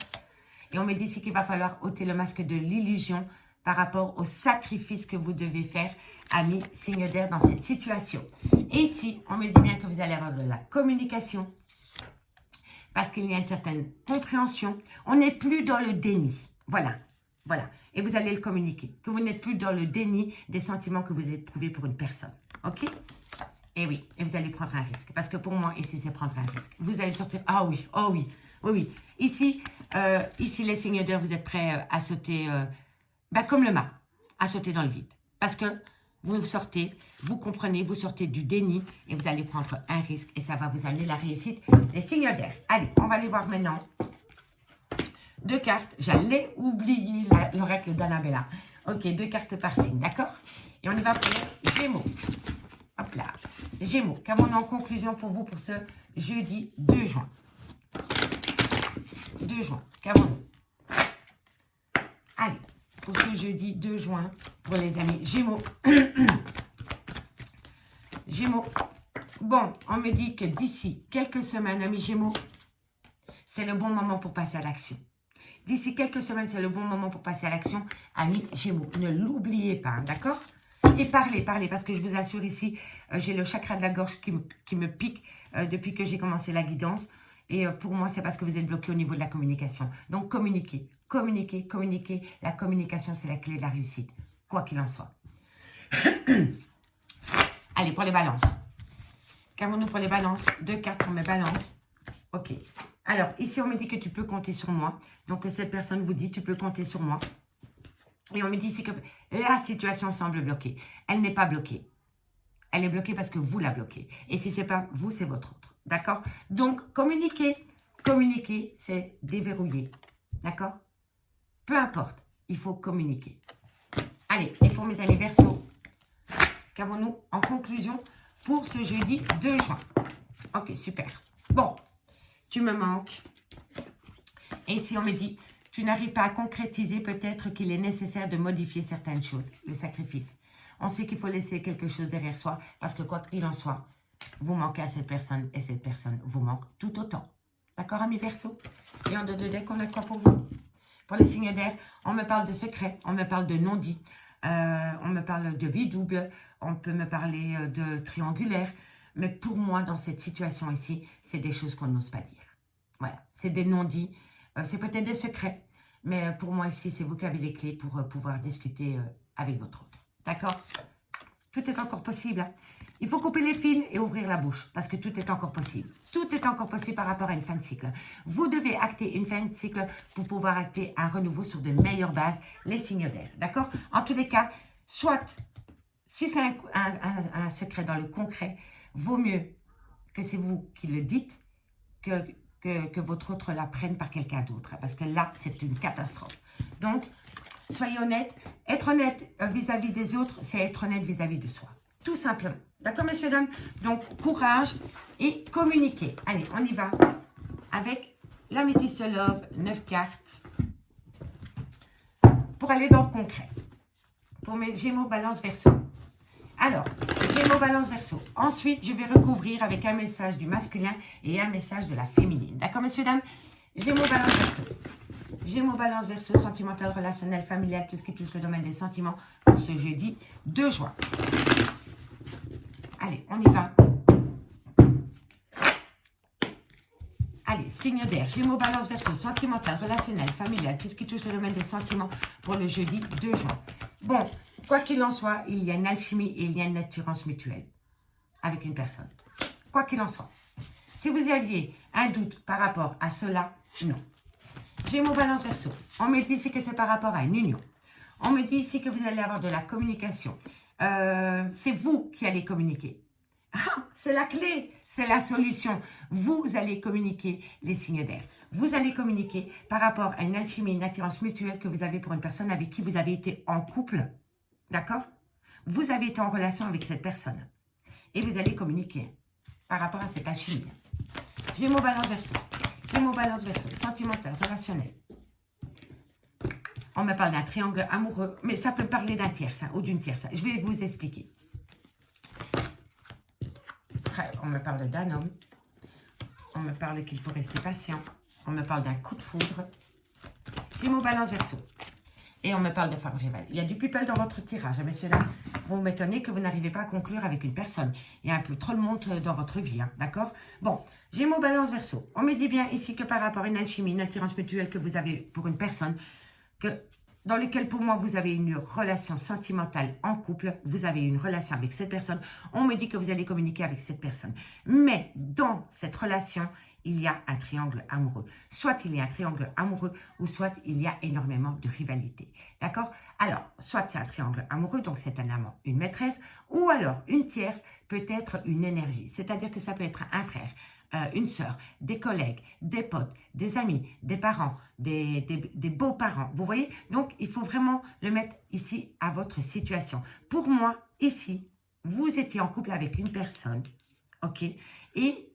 Et on me dit ici qu'il va falloir ôter le masque de l'illusion par rapport au sacrifice que vous devez faire, amis signe d'air, dans cette situation. Et ici, on me dit bien que vous allez avoir de la communication parce qu'il y a une certaine compréhension. On n'est plus dans le déni. Voilà. Voilà. Et vous allez le communiquer. Que vous n'êtes plus dans le déni des sentiments que vous éprouvez pour une personne. OK? Et oui. Et vous allez prendre un risque. Parce que pour moi, ici, c'est prendre un risque. Vous allez sortir. Ah oui. Oh oui. Oui, oui. Ici, les signes d'air, vous êtes prêts à sauter, comme le mât, à sauter dans le vide. Parce que vous sortez, vous comprenez, vous sortez du déni et vous allez prendre un risque et ça va vous amener la réussite. Les signes d'air. Allez, on va aller voir maintenant 2 cartes. J'allais oublier l'oracle d'Annabella. Ok, 2 cartes par signe, d'accord? Et on y va pour les Gémeaux. Hop là. Gémeaux, qu'avons-nous en conclusion pour vous pour ce jeudi 2 juin? 2 juin, qu'avons-nous? Allez, pour ce jeudi 2 juin, pour les amis Gémeaux. Gémeaux. Bon, on me dit que d'ici quelques semaines, amis Gémeaux, c'est le bon moment pour passer à l'action. D'ici quelques semaines, c'est le bon moment pour passer à l'action, amis Gémeaux. Ne l'oubliez pas, d'accord? Et parlez, parce que je vous assure ici, j'ai le chakra de la gorge qui me pique depuis que j'ai commencé la guidance. Et pour moi, c'est parce que vous êtes bloqué au niveau de la communication. Donc, communiquez, communiquez, communiquez. La communication, c'est la clé de la réussite, quoi qu'il en soit. Allez, pour les balances. Qu'avons-nous pour les balances? 2 cartes pour mes balances. Ok. Alors, ici, on me dit que tu peux compter sur moi. Donc, cette personne vous dit, tu peux compter sur moi. Et on me dit ici que la situation semble bloquée. Elle n'est pas bloquée. Elle est bloquée parce que vous la bloquez. Et si ce n'est pas vous, c'est votre autre. D'accord? Donc, communiquer. Communiquer, c'est déverrouiller. D'accord? Peu importe, il faut communiquer. Allez, et pour mes amis Verseau, qu'avons-nous en conclusion pour ce jeudi 2 juin? Ok, super. Bon, tu me manques. Et ici, on me dit, tu n'arrives pas à concrétiser, peut-être qu'il est nécessaire de modifier certaines choses. Le sacrifice. On sait qu'il faut laisser quelque chose derrière soi, parce que quoi qu'il en soit, vous manquez à cette personne et cette personne vous manque tout autant. D'accord, amis Verseau? Et en 2 de deck, on a quoi pour vous? Pour les signes d'air, on me parle de secret, on me parle de non-dit, on me parle de vie double, on peut me parler de triangulaire. Mais pour moi, dans cette situation ici, c'est des choses qu'on n'ose pas dire. Voilà, c'est des non-dits, c'est peut-être des secrets. Mais pour moi ici, c'est vous qui avez les clés pour pouvoir discuter avec votre autre. D'accord? Tout est encore possible. Hein? Il faut couper les fils et ouvrir la bouche parce que tout est encore possible. Tout est encore possible par rapport à une fin de cycle. Vous devez acter une fin de cycle pour pouvoir acter un renouveau sur de meilleures bases, les signes d'air. D'accord? En tous les cas, soit, si c'est un secret dans le concret, vaut mieux que c'est vous qui le dites que votre autre la prenne par quelqu'un d'autre. Parce que là, c'est une catastrophe. Donc, soyez honnête. Être honnête vis-à-vis des autres, c'est être honnête vis-à-vis de soi. Tout simplement. D'accord, messieurs, dames? Donc, courage et communiquez. Allez, on y va avec l'améthyste love, 9 cartes. Pour aller dans le concret. Pour mes Gémeaux, Balance, Verseau. Alors, Gémeaux, Balance, Verseau. Ensuite, je vais recouvrir avec un message du masculin et un message de la féminine. D'accord, messieurs, dames? Gémeaux, Balance, Verseau. Gémeaux, Balance, Verseau, sentimental, relationnel, familial, tout ce qui touche le domaine des sentiments pour ce jeudi 2 juin. Allez, on y va. Allez, signe d'air, Gémeaux, Balance, Verseau, sentimental, relationnel, familial, tout ce qui touche le domaine des sentiments pour le jeudi 2 juin. Bon, quoi qu'il en soit, il y a une alchimie et il y a une attirance mutuelle avec une personne. Quoi qu'il en soit. Si vous aviez un doute par rapport à cela, non. Gémeaux, Balance, Verseau. On me dit ici que c'est par rapport à une union. On me dit ici que vous allez avoir de la communication. C'est vous qui allez communiquer. Ah, c'est la clé, c'est la solution. Vous allez communiquer les signes d'air. Vous allez communiquer par rapport à une alchimie, une attirance mutuelle que vous avez pour une personne avec qui vous avez été en couple. D'accord? Vous avez été en relation avec cette personne. Et vous allez communiquer par rapport à cette alchimie. Gémeaux, Balance, Verseau. Gémeaux, Balance, Verseau. Sentimental, relationnel. On me parle d'un triangle amoureux, mais ça peut parler d'un tierce ou d'une tierce. Je vais vous expliquer. On me parle d'un homme. On me parle qu'il faut rester patient. On me parle d'un coup de foudre. Gémeaux, Balance, Verseau. Et on me parle de femme rivale. Il y a du people dans votre tirage, messieurs, dames. Vous m'étonnez que vous n'arrivez pas à conclure avec une personne. Il y a un peu trop de monde dans votre vie, hein, d'accord? Bon, Gémeaux, Balance, Verseau. On me dit bien ici que par rapport à une alchimie, une attirance mutuelle que vous avez pour une personne, dans lequel pour moi vous avez une relation sentimentale en couple, vous avez une relation avec cette personne, on me dit que vous allez communiquer avec cette personne. Mais dans cette relation, il y a un triangle amoureux. Soit il y a un triangle amoureux ou soit il y a énormément de rivalité. D'accord? Alors, soit c'est un triangle amoureux, donc c'est un amant, une maîtresse, ou alors une tierce peut être une énergie. C'est-à-dire que ça peut être un frère, une sœur, des collègues, des potes, des amis, des parents, des beaux-parents. Vous voyez? Donc, il faut vraiment le mettre ici à votre situation. Pour moi, ici, vous étiez en couple avec une personne, ok? Et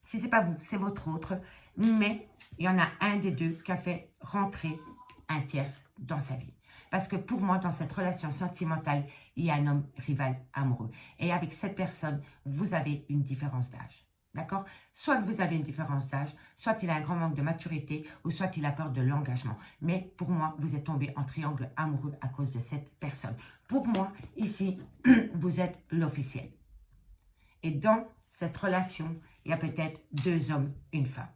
si ce n'est pas vous, c'est votre autre, mais il y en a un des deux qui a fait rentrer un tierce dans sa vie. Parce que pour moi, dans cette relation sentimentale, il y a un homme rival amoureux. Et avec cette personne, vous avez une différence d'âge. D'accord? Soit vous avez une différence d'âge, soit il a un grand manque de maturité, ou soit il a peur de l'engagement. Mais pour moi, vous êtes tombé en triangle amoureux à cause de cette personne. Pour moi, ici, vous êtes l'officiel. Et dans cette relation, il y a peut-être 2 hommes, une femme.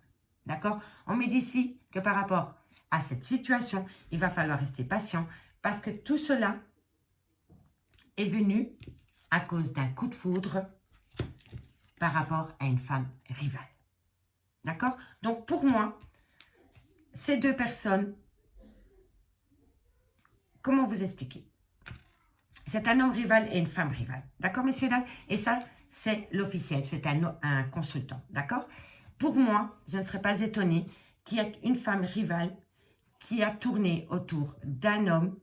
D'accord? On me dit ici que par rapport à cette situation, il va falloir rester patient parce que tout cela est venu à cause d'un coup de foudre par rapport à une femme rivale. D'accord? Donc, pour moi, ces 2 personnes, comment vous expliquer? C'est un homme rival et une femme rivale. D'accord, messieurs, dames? Et ça, c'est l'officiel. C'est un consultant. D'accord? Pour moi, je ne serais pas étonnée qu'il y ait une femme rivale qui a tourné autour d'un homme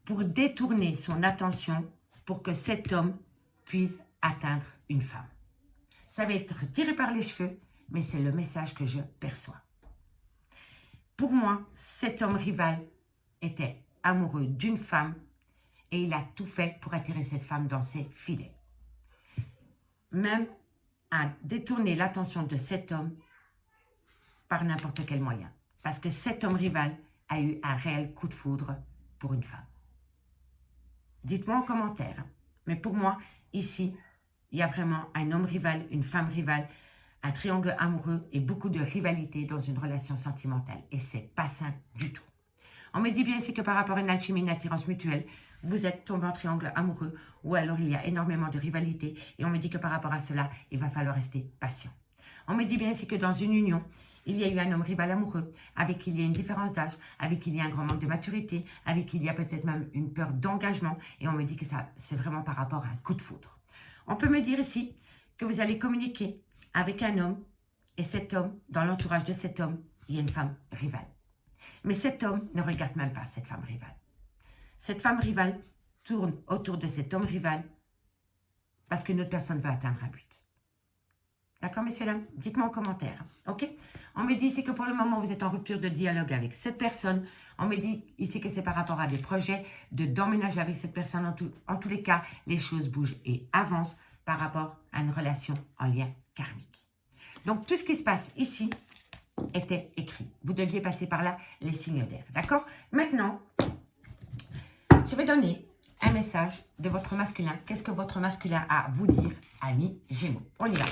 pour détourner son attention pour que cet homme puisse atteindre une femme. Ça va être tiré par les cheveux, mais c'est le message que je perçois. Pour moi, cet homme rival était amoureux d'une femme et il a tout fait pour attirer cette femme dans ses filets. Même à détourner l'attention de cet homme par n'importe quel moyen. Parce que cet homme rival a eu un réel coup de foudre pour une femme. Dites-moi en commentaire. Mais pour moi, ici, il y a vraiment un homme rival, une femme rivale, un triangle amoureux et beaucoup de rivalité dans une relation sentimentale. Et c'est pas sain du tout. On me dit bien ici que par rapport à une alchimie, une attirance mutuelle, vous êtes tombé en triangle amoureux ou alors il y a énormément de rivalité. Et on me dit que par rapport à cela, il va falloir rester patient. On me dit bien ici que dans une union, il y a eu un homme rival amoureux, avec qui il y a une différence d'âge, avec qui il y a un grand manque de maturité, avec qui il y a peut-être même une peur d'engagement. Et on me dit que ça, c'est vraiment par rapport à un coup de foudre. On peut me dire ici que vous allez communiquer avec un homme et cet homme, dans l'entourage de cet homme, il y a une femme rivale. Mais cet homme ne regarde même pas cette femme rivale. Cette femme rivale tourne autour de cet homme rival parce qu'une autre personne veut atteindre un but. D'accord, messieurs, dames? Dites-moi en commentaire. Ok? On me dit ici que pour le moment, vous êtes en rupture de dialogue avec cette personne. On me dit ici que c'est par rapport à des projets d'emménager avec cette personne. En tous les cas, les choses bougent et avancent par rapport à une relation en lien karmique. Donc, tout ce qui se passe ici était écrit. Vous deviez passer par là, les signes d'air. D'accord? Maintenant, je vais donner un message de votre masculin. Qu'est-ce que votre masculin a à vous dire, amis Gémeaux? On y va.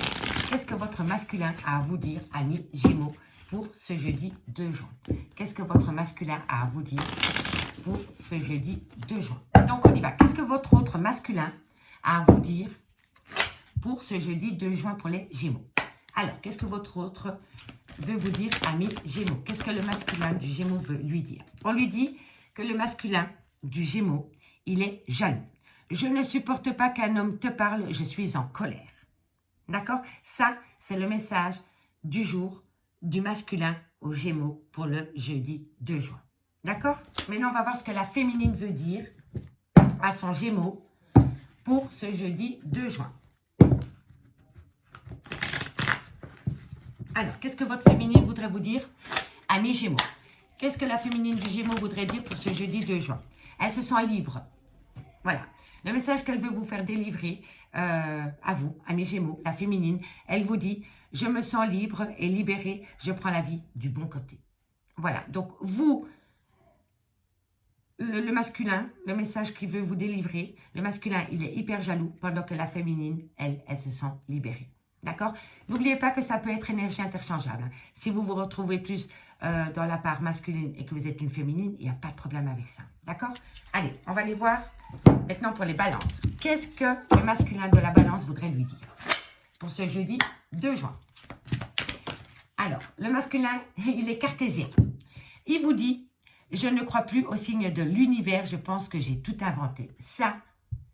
Qu'est-ce que votre masculin a à vous dire, amis Gémeaux, pour ce jeudi 2 juin? Qu'est-ce que votre masculin a à vous dire pour ce jeudi 2 juin? Donc, on y va. Qu'est-ce que votre autre masculin a à vous dire pour ce jeudi 2 juin pour les Gémeaux? Alors, qu'est-ce que votre autre veut vous dire, amis Gémeaux? Qu'est-ce que le masculin du Gémeaux veut lui dire? On lui dit que le masculin du Gémeaux, il est jaloux. Je ne supporte pas qu'un homme te parle, je suis en colère. D'accord? Ça, c'est le message du jour du masculin au Gémeaux pour le jeudi 2 juin. D'accord? Maintenant, on va voir ce que la féminine veut dire à son Gémeaux pour ce jeudi 2 juin. Alors, qu'est-ce que votre féminine voudrait vous dire, amis Gémeaux? Qu'est-ce que la féminine du Gémeaux voudrait dire pour ce jeudi 2 juin? Elle se sent libre. Voilà. Le message qu'elle veut vous faire délivrer à vous, amis Gémeaux, la féminine, elle vous dit « Je me sens libre et libérée, je prends la vie du bon côté. » Voilà. Donc, vous, le masculin, le message qu'il veut vous délivrer, le masculin, il est hyper jaloux, pendant que la féminine, elle se sent libérée. D'accord? N'oubliez pas que ça peut être énergie interchangeable. Si vous vous retrouvez plus dans la part masculine et que vous êtes une féminine, il n'y a pas de problème avec ça. D'accord? Allez, on va aller voir maintenant pour les balances. Qu'est-ce que le masculin de la balance voudrait lui dire pour ce jeudi 2 juin? Alors, le masculin, il est cartésien. Il vous dit, je ne crois plus aux signes de l'univers, je pense que j'ai tout inventé. Ça,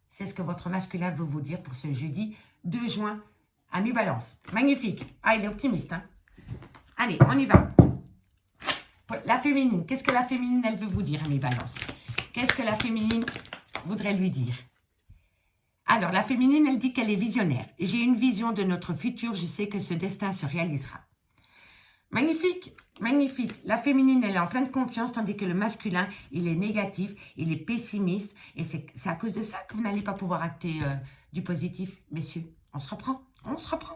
c'est ce que votre masculin veut vous dire pour ce jeudi 2 juin. Ami Balance, magnifique. Ah, il est optimiste. Hein? Allez, on y va. La féminine, qu'est-ce que la féminine, elle veut vous dire, ami Balance? Qu'est-ce que la féminine voudrait lui dire? Alors, la féminine, elle dit qu'elle est visionnaire. J'ai une vision de notre futur, je sais que ce destin se réalisera. Magnifique, magnifique. La féminine, elle est en pleine confiance, tandis que le masculin, il est négatif, il est pessimiste. Et c'est à cause de ça que vous n'allez pas pouvoir acter du positif, messieurs. On se reprend. On se reprend.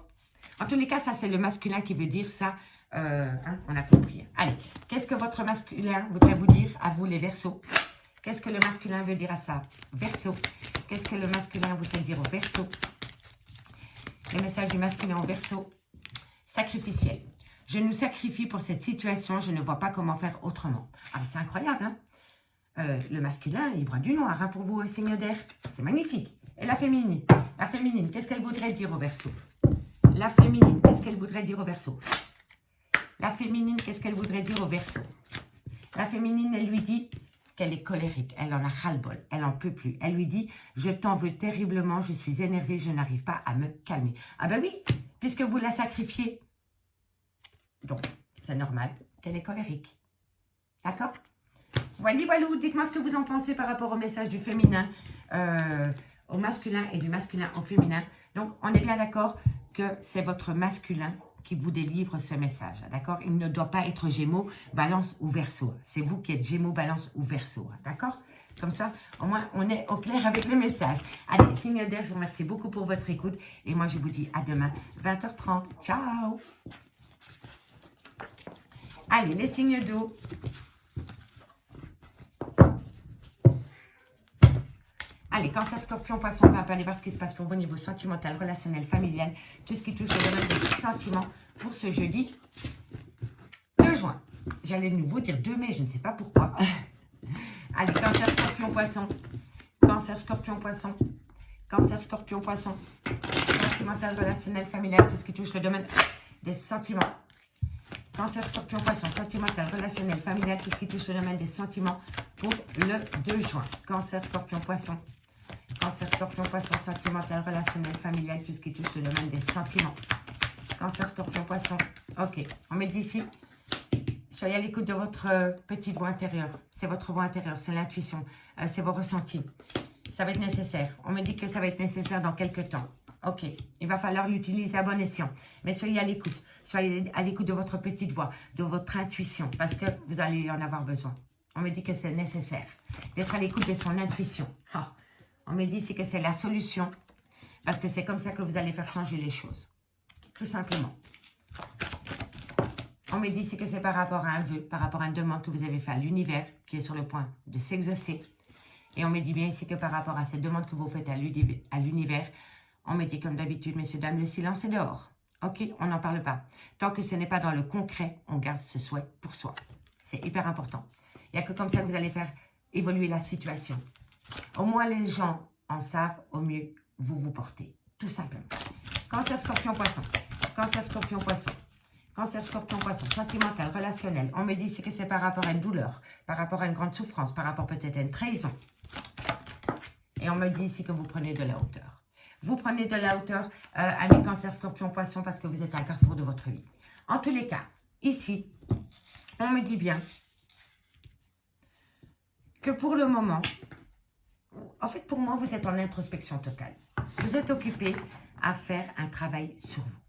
En tous les cas, ça, c'est le masculin qui veut dire ça. On a compris. Allez, qu'est-ce que votre masculin voudrait vous dire à vous, les Verseaux? Qu'est-ce que le masculin veut dire à ça? Verseau. Qu'est-ce que le masculin voudrait dire au Verseau? Le message du masculin au Verseau. Sacrificiel. Je nous sacrifie pour cette situation. Je ne vois pas comment faire autrement. Ah, c'est incroyable, hein? Le masculin, il boit du noir, hein, pour vous, signe d'air. C'est magnifique. Et la féminine? La féminine, qu'est-ce qu'elle voudrait dire au Verseau? La féminine, qu'est-ce qu'elle voudrait dire au Verseau? La féminine, qu'est-ce qu'elle voudrait dire au Verseau? La féminine, elle lui dit qu'elle est colérique, elle en a ras-le-bol, elle n'en peut plus. Elle lui dit, je t'en veux terriblement, je suis énervée, je n'arrive pas à me calmer. Ah ben oui, puisque vous la sacrifiez. Donc, c'est normal qu'elle est colérique. D'accord? Voilà, voilà, dites-moi ce que vous en pensez par rapport au message du féminin au masculin et du masculin au féminin. Donc, on est bien d'accord que c'est votre masculin qui vous délivre ce message, d'accord? Il ne doit pas être Gémeaux, Balance ou Verseau. C'est vous qui êtes Gémeaux, Balance ou Verseau, d'accord? Comme ça, au moins, on est au clair avec les messages. Allez, signe d'air, je vous remercie beaucoup pour votre écoute. Et moi, je vous dis à demain, 20h30. Ciao! Allez, les signes d'eau. Allez, Cancer, Scorpion, Poisson, on va aller voir ce qui se passe pour vos niveaux sentimental, relationnel, familial, tout ce qui touche le domaine des sentiments pour ce jeudi 2 juin. J'allais de nouveau dire 2 mai, je ne sais pas pourquoi. Allez, Cancer, Scorpion, Poisson. Cancer, Scorpion, Poisson. Cancer, Scorpion, Poisson. Sentimental, relationnel, familial, tout ce qui touche le domaine des sentiments. Cancer, Scorpion, Poisson, sentimental, relationnel, familial, tout ce qui touche le domaine des sentiments pour le 2 juin. Cancer, Scorpion, Poisson. Cancer, Scorpion, Poisson, sentimental, relationnel, familial, tout ce qui touche le domaine des sentiments. Cancer, Scorpion, Poisson. Ok, on met d'ici. Soyez à l'écoute de votre petite voix intérieure. C'est votre voix intérieure, c'est l'intuition, c'est vos ressentis. Ça va être nécessaire. On me dit que ça va être nécessaire dans quelques temps. Ok, il va falloir l'utiliser à bon escient. Mais soyez à l'écoute. Soyez à l'écoute de votre petite voix, de votre intuition, parce que vous allez en avoir besoin. On me dit que c'est nécessaire d'être à l'écoute de son intuition. Ah, on me dit ici que c'est la solution. Parce que c'est comme ça que vous allez faire changer les choses. Tout simplement. On me dit ici que c'est par rapport à un vœu, par rapport à une demande que vous avez fait à l'univers, qui est sur le point de s'exaucer. Et on me dit bien ici que par rapport à cette demande que vous faites à l'univers, on me dit comme d'habitude, messieurs, dames, le silence est dehors. Ok, on n'en parle pas. Tant que ce n'est pas dans le concret, on garde ce souhait pour soi. C'est hyper important. Il n'y a que comme ça que vous allez faire évoluer la situation. Au moins les gens en savent, au mieux vous vous portez. Tout simplement. Cancer, Scorpion, Poisson. Cancer, Scorpion, Poisson. Cancer, Scorpion, Poisson. Sentimental, relationnel. On me dit ici que c'est par rapport à une douleur, par rapport à une grande souffrance, par rapport peut-être à une trahison. Et on me dit ici que vous prenez de la hauteur. Vous prenez de la hauteur, amis Cancer, Scorpion, Poisson, parce que vous êtes à un carrefour de votre vie. En tous les cas, ici, on me dit bien que pour le moment, en fait, pour moi, vous êtes en introspection totale. Vous êtes occupé à faire un travail sur vous,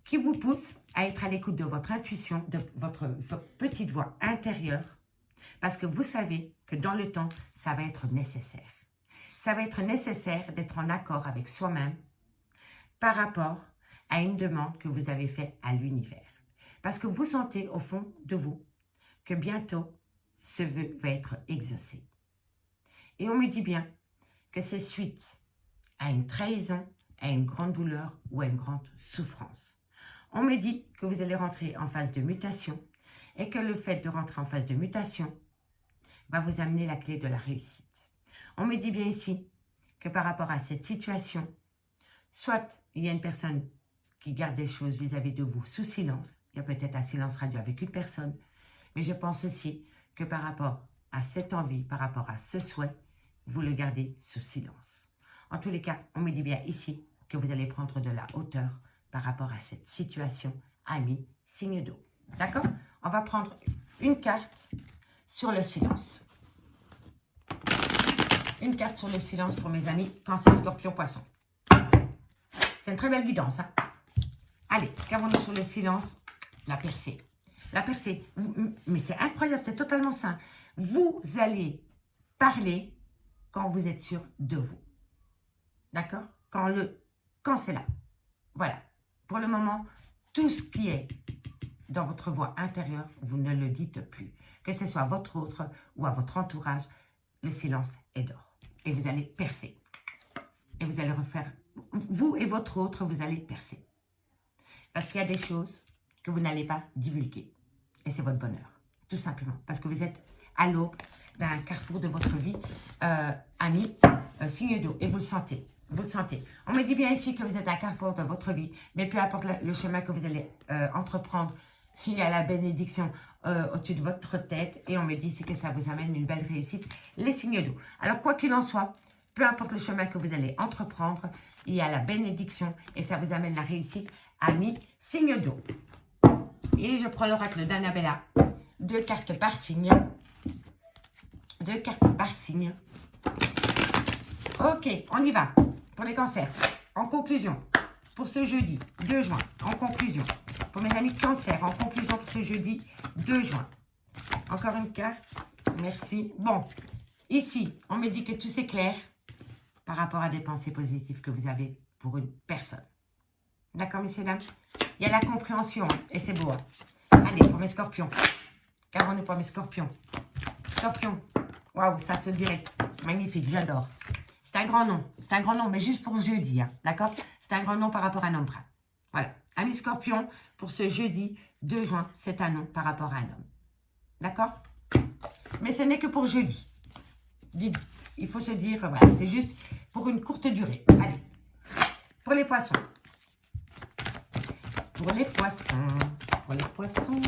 qui vous pousse à être à l'écoute de votre intuition, de votre petite voix intérieure, parce que vous savez que dans le temps, ça va être nécessaire. Ça va être nécessaire d'être en accord avec soi-même par rapport à une demande que vous avez faite à l'univers. Parce que vous sentez au fond de vous que bientôt, ce vœu va être exaucé. Et on me dit bien que c'est suite à une trahison, à une grande douleur ou à une grande souffrance. On me dit que vous allez rentrer en phase de mutation et que le fait de rentrer en phase de mutation va vous amener la clé de la réussite. On me dit bien ici que par rapport à cette situation, soit il y a une personne qui garde des choses vis-à-vis de vous sous silence, il y a peut-être un silence radio avec une personne, mais je pense aussi que par rapport à cette envie, par rapport à ce souhait, vous le gardez sous silence. En tous les cas, on me dit bien ici que vous allez prendre de la hauteur par rapport à cette situation, ami, signe d'eau. D'accord? On va prendre une carte sur le silence. Une carte sur le silence pour mes amis Cancer, Scorpion, Poisson. C'est une très belle guidance. Hein? Allez, qu'avons-nous sur le silence? La percée. La percée. Mais c'est incroyable, c'est totalement sain. Vous allez parler quand vous êtes sûr de vous. D'accord? Quand c'est là. Voilà. Pour le moment, tout ce qui est dans votre voix intérieure, vous ne le dites plus. Que ce soit à votre autre ou à votre entourage, le silence est d'or. Et vous allez percer. Et vous allez refaire, vous et votre autre, vous allez percer. Parce qu'il y a des choses que vous n'allez pas divulguer. Et c'est votre bonheur. Tout simplement. Parce que vous êtes à l'aube d'un carrefour de votre vie, ami, signe d'eau. Et vous le sentez. Vous le sentez. On me dit bien ici que vous êtes à un carrefour de votre vie. Mais peu importe le chemin que vous allez entreprendre, il y a la bénédiction au-dessus de votre tête. Et on me dit ici que ça vous amène une belle réussite. Les signes d'eau. Alors, quoi qu'il en soit, peu importe le chemin que vous allez entreprendre, il y a la bénédiction et ça vous amène la réussite. Amis, signe d'eau. Et je prends l'oracle d'Annabella. 2 cartes par signe. 2 cartes par signe. Ok, on y va. Pour les cancers. En conclusion, pour ce jeudi 2 juin. En conclusion. Pour mes amis cancers. En conclusion pour ce jeudi 2 juin. Encore une carte. Merci. Bon, ici, on me dit que tout s'éclaire par rapport à des pensées positives que vous avez pour une personne. D'accord, messieurs, dames? Il y a la compréhension, hein, et c'est beau. Hein. Allez, pour mes scorpions. Qu'avons-nous pour mes scorpions? Scorpion. Waouh, ça se direct. Magnifique, j'adore. C'est un grand nom. C'est un grand nom, mais juste pour jeudi. Hein, d'accord? C'est un grand nom par rapport à un homme. Voilà. Amis scorpion, pour ce jeudi 2 juin, c'est un nom par rapport à un homme. D'accord? Mais ce n'est que pour jeudi. Il faut se dire, voilà, c'est juste pour une courte durée. Allez. Pour les poissons. Pour les poissons. Pour les poissons.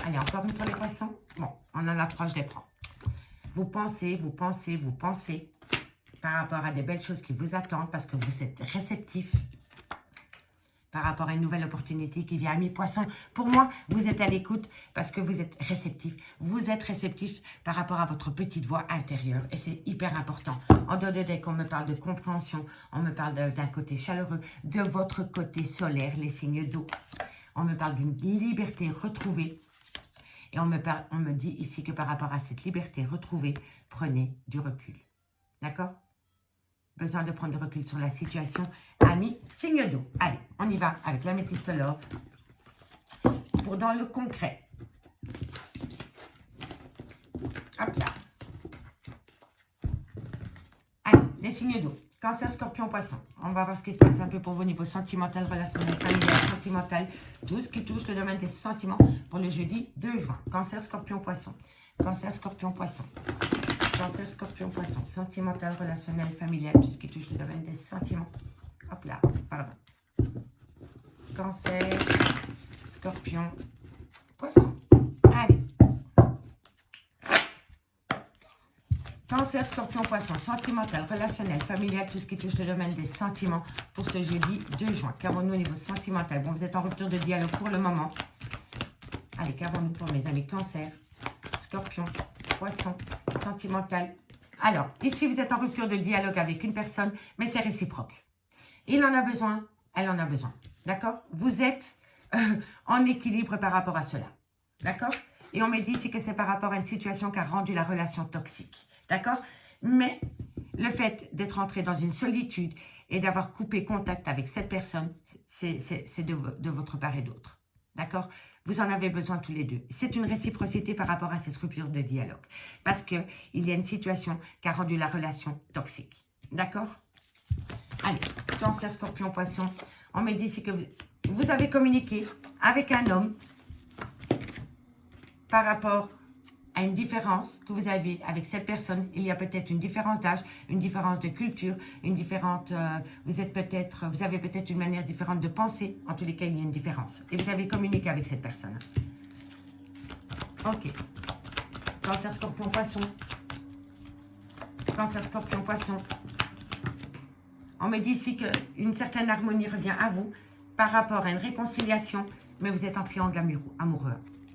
Allez, encore une pour les poissons. Bon, on en a 3, je les prends. Vous pensez, vous pensez, vous pensez par rapport à des belles choses qui vous attendent parce que vous êtes réceptif par rapport à une nouvelle opportunité qui vient. Amis poissons, pour moi, vous êtes à l'écoute parce que vous êtes réceptif. Vous êtes réceptif par rapport à votre petite voix intérieure et c'est hyper important. En dehors de dès qu'on me parle de compréhension, on me parle d'un côté chaleureux, de votre côté solaire, les signes d'eau. On me parle d'une liberté retrouvée Et on me dit ici que par rapport à cette liberté retrouvée, prenez du recul. D'accord? Besoin de prendre du recul sur la situation. Amis, signe d'eau. Allez, on y va avec l'améthyste love. Pour dans le concret. Hop là. Allez, les signes d'eau. Cancer, Scorpion, Poisson. On va voir ce qui se passe un peu pour vos niveaux sentimental, relationnel, familial, sentimental. Tout ce qui touche le domaine des sentiments pour le jeudi 2 juin. Cancer, Scorpion, Poisson. Cancer, Scorpion, Poisson. Cancer, Scorpion, Poisson. Sentimental, relationnel, familial. Tout ce qui touche le domaine des sentiments. Hop là, pardon. Cancer, Scorpion, Poisson. Allez. Cancer, Scorpion, Poisson, sentimental, relationnel, familial, tout ce qui touche le domaine des sentiments pour ce jeudi 2 juin. Qu'avons-nous au niveau sentimental? Bon, vous êtes en rupture de dialogue pour le moment. Allez, qu'avons-nous pour mes amis Cancer, Scorpion, Poisson, sentimental? Alors, ici, vous êtes en rupture de dialogue avec une personne, mais c'est réciproque. Il en a besoin, elle en a besoin. D'accord? Vous êtes en équilibre par rapport à cela. D'accord? Et on me dit ici que c'est par rapport à une situation qui a rendu la relation toxique. D'accord? Mais le fait d'être entré dans une solitude et d'avoir coupé contact avec cette personne, c'est de votre part et d'autre. D'accord? Vous en avez besoin tous les deux. C'est une réciprocité par rapport à cette rupture de dialogue. Parce qu'il y a une situation qui a rendu la relation toxique. D'accord? Allez, Cancer, Scorpion, Poisson. On me dit ici que vous avez communiqué avec un homme par rapport à une différence que vous avez avec cette personne. Il y a peut-être une différence d'âge, une différence de culture, une différente... vous avez peut-être une manière différente de penser. En tous les cas, il y a une différence. Et vous avez communiqué avec cette personne. Ok. Cancer, Scorpion, Poisson. Cancer, Scorpion, Poisson. On me dit ici qu'une certaine harmonie revient à vous par rapport à une réconciliation, mais vous êtes en triangle amoureux.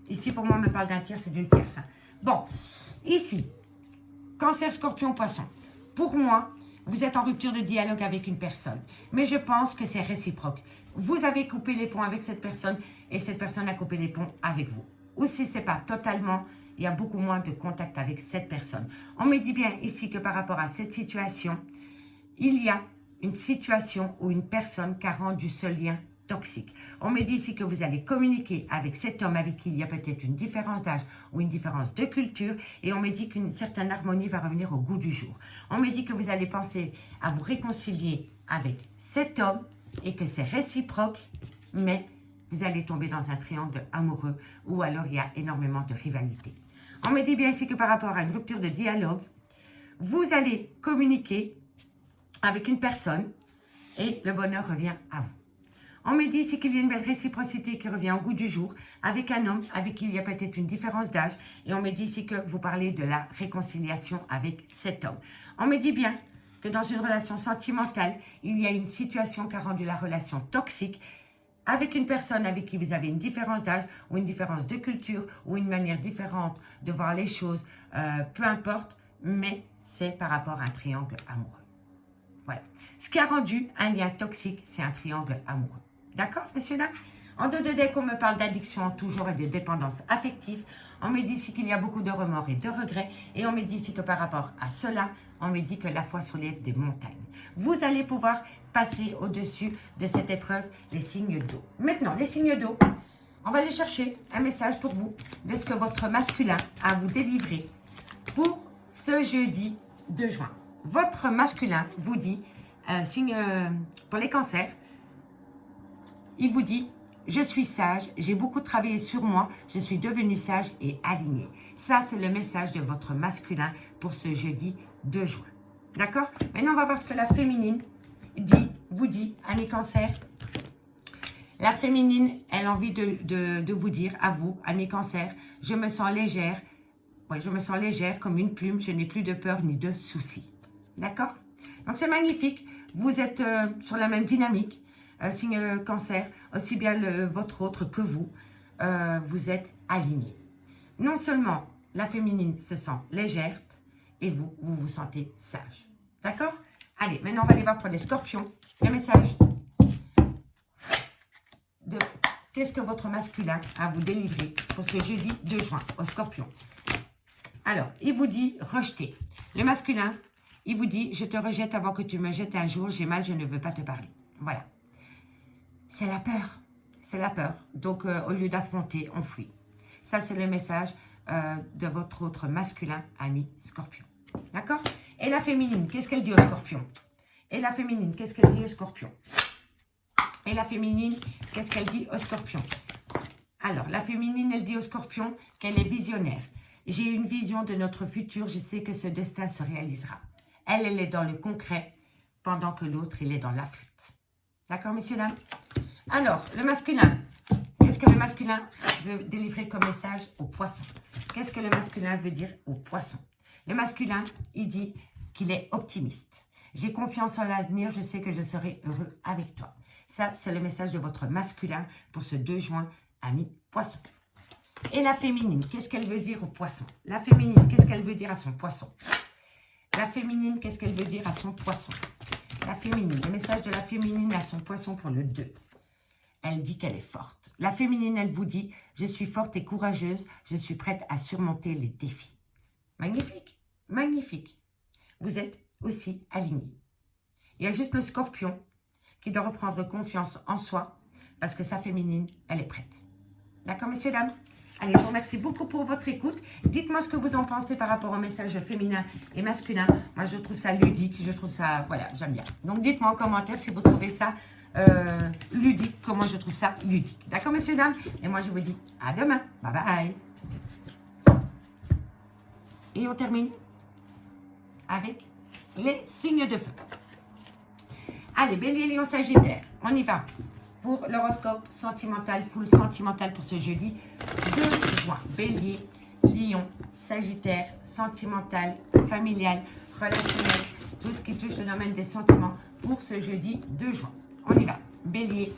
Ici, pour moi, on me parle d'un tiers, c'est d'une tierce. Bon, ici, Cancer, Scorpion, Poisson. Pour moi, vous êtes en rupture de dialogue avec une personne. Mais je pense que c'est réciproque. Vous avez coupé les ponts avec cette personne et cette personne a coupé les ponts avec vous. Ou si ce n'est pas totalement, il y a beaucoup moins de contact avec cette personne. On me dit bien ici que par rapport à cette situation, il y a une situation ou une personne qui a rendu ce lien toxique. On me dit ici que vous allez communiquer avec cet homme avec qui il y a peut-être une différence d'âge ou une différence de culture et on me dit qu'une certaine harmonie va revenir au goût du jour. On me dit que vous allez penser à vous réconcilier avec cet homme et que c'est réciproque, mais vous allez tomber dans un triangle amoureux ou alors il y a énormément de rivalité. On me dit bien ici que par rapport à une rupture de dialogue, vous allez communiquer avec une personne et le bonheur revient à vous. On me dit ici qu'il y a une belle réciprocité qui revient au goût du jour avec un homme avec qui il y a peut-être une différence d'âge. Et on me dit ici que vous parlez de la réconciliation avec cet homme. On me dit bien que dans une relation sentimentale, il y a une situation qui a rendu la relation toxique avec une personne avec qui vous avez une différence d'âge ou une différence de culture ou une manière différente de voir les choses, peu importe, mais c'est par rapport à un triangle amoureux. Voilà. Ce qui a rendu un lien toxique, c'est un triangle amoureux. D'accord, messieurs, dames? En deux de deck, on me parle d'addiction toujours et de dépendance affective. On me dit ici qu'il y a beaucoup de remords et de regrets. Et on me dit ici que par rapport à cela, on me dit que la foi soulève des montagnes. Vous allez pouvoir passer au-dessus de cette épreuve, les signes d'eau. Maintenant, les signes d'eau, on va aller chercher un message pour vous de ce que votre masculin a à vous délivrer pour ce jeudi 2 juin. Votre masculin vous dit, pour les cancers, il vous dit, je suis sage, j'ai beaucoup travaillé sur moi, je suis devenu sage et aligné. Ça, c'est le message de votre masculin pour ce jeudi 2 juin. D'accord? Maintenant, on va voir ce que la féminine vous dit, amis cancers. La féminine, elle a envie de vous dire, à vous, amis cancers, je me sens légère. Oui, je me sens légère comme une plume, je n'ai plus de peur ni de soucis. D'accord? Donc, c'est magnifique. Vous êtes sur la même dynamique. Signe cancer, aussi bien votre autre que vous, vous êtes alignés. Non seulement la féminine se sent légère et vous vous sentez sage. D'accord? Allez, maintenant on va aller voir pour les scorpions. Le message de qu'est-ce que votre masculin a à vous délivrer pour ce jeudi 2 juin au Scorpion? Alors, il vous dit rejeter. Le masculin, il vous dit, je te rejette avant que tu me jettes un jour, j'ai mal, je ne veux pas te parler. Voilà. C'est la peur. C'est la peur. Donc, au lieu d'affronter, on fuit. Ça, c'est le message de votre autre masculin ami Scorpion. D'accord? Et la féminine, qu'est-ce qu'elle dit au Scorpion? Et la féminine, qu'est-ce qu'elle dit au Scorpion? Et la féminine, qu'est-ce qu'elle dit au Scorpion? Alors, la féminine, elle dit au Scorpion qu'elle est visionnaire. J'ai une vision de notre futur, je sais que ce destin se réalisera. Elle, elle est dans le concret, pendant que l'autre, il est dans la flûte. D'accord, messieurs, dames? Alors, le masculin, qu'est-ce que le masculin veut délivrer comme message aux poissons? Qu'est-ce que le masculin veut dire aux poissons? Le masculin, il dit qu'il est optimiste. J'ai confiance en l'avenir, je sais que je serai heureux avec toi. Ça, c'est le message de votre masculin pour ce 2 juin, ami poisson. Et la féminine, qu'est-ce qu'elle veut dire au poisson? La féminine, qu'est-ce qu'elle veut dire à son poisson? La féminine, qu'est-ce qu'elle veut dire à son poisson? La féminine, le message de la féminine à son poisson pour le 2. Elle dit qu'elle est forte. La féminine, elle vous dit, je suis forte et courageuse, je suis prête à surmonter les défis. Magnifique, magnifique. Vous êtes aussi alignés. Il y a juste le Scorpion qui doit reprendre confiance en soi parce que sa féminine, elle est prête. D'accord, messieurs, dames? Allez, je vous remercie beaucoup pour votre écoute. Dites-moi ce que vous en pensez par rapport au message féminin et masculin. Moi, je trouve ça ludique. Je trouve ça, voilà, j'aime bien. Donc, dites-moi en commentaire si vous trouvez ça ludique, comment je trouve ça ludique. D'accord, messieurs, dames? Et moi, je vous dis à demain. Bye bye. Et on termine avec les signes de feu. Allez, Bélier, Lion, Sagittaire, on y va pour l'horoscope sentimental, full sentimental pour ce jeudi 2 juin. Bélier, Lion, Sagittaire, sentimental, familial, relationnel, tout ce qui touche le domaine des sentiments pour ce jeudi 2 juin. On y va. Bélier,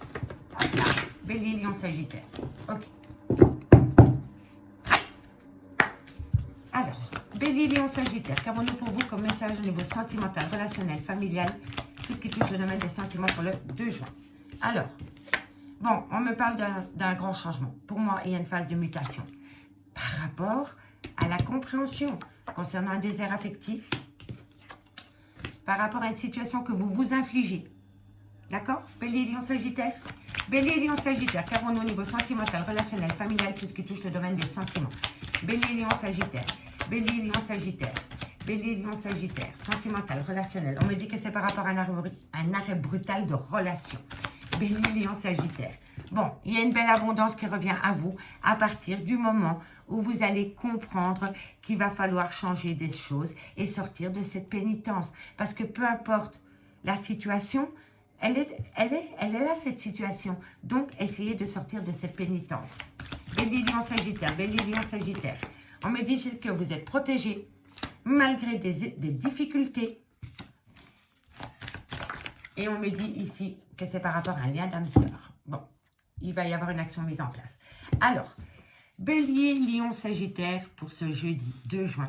hop là. Bélier, Lion, Sagittaire. Ok. Alors, Bélier, Lion, Sagittaire, qu'avons-nous pour vous comme message au niveau sentimental, relationnel, familial, tout ce qui touche le domaine des sentiments pour le 2 juin. Alors, bon, on me parle d'un grand changement. Pour moi, il y a une phase de mutation par rapport à la compréhension concernant un désert affectif, par rapport à une situation que vous vous infligez. D'accord? Bélier, Lion, Sagittaire. Bélier, Lion, Sagittaire, qu'avons-nous au niveau sentimental, relationnel, familial, tout ce qui touche le domaine des sentiments. Bélier, Lion, Sagittaire. Bélier, Lion, Sagittaire. Bélier, Lion, Sagittaire. Sentimental, relationnel. On me dit que c'est par rapport à un arrêt brutal de relation. Bélier, Lion, Sagittaire. Bon, il y a une belle abondance qui revient à vous à partir du moment où vous allez comprendre qu'il va falloir changer des choses et sortir de cette pénitence. Parce que peu importe la situation, elle est là, cette situation. Donc, essayez de sortir de cette pénitence. Bélier, Lion, Sagittaire. Bélier, Lion, Sagittaire. On me dit que vous êtes protégé malgré des difficultés. Et on me dit ici que c'est par rapport à un lien d'âme-sœur. Bon, il va y avoir une action mise en place. Alors, Bélier, Lion, Sagittaire pour ce jeudi 2 juin.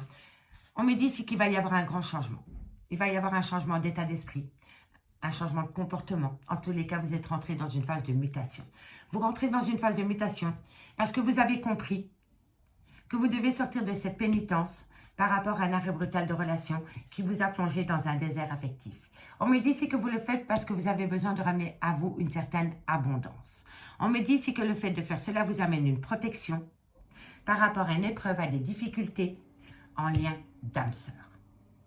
On me dit ici qu'il va y avoir un grand changement. Il va y avoir un changement d'état d'esprit, un changement de comportement. En tous les cas, vous êtes rentré dans une phase de mutation. Vous rentrez dans une phase de mutation parce que vous avez compris que vous devez sortir de cette pénitence par rapport à un arrêt brutal de relation qui vous a plongé dans un désert affectif. On me dit ici que vous le faites parce que vous avez besoin de ramener à vous une certaine abondance. On me dit ici que le fait de faire cela vous amène une protection par rapport à une épreuve, à des difficultés en lien d'âme-sœur.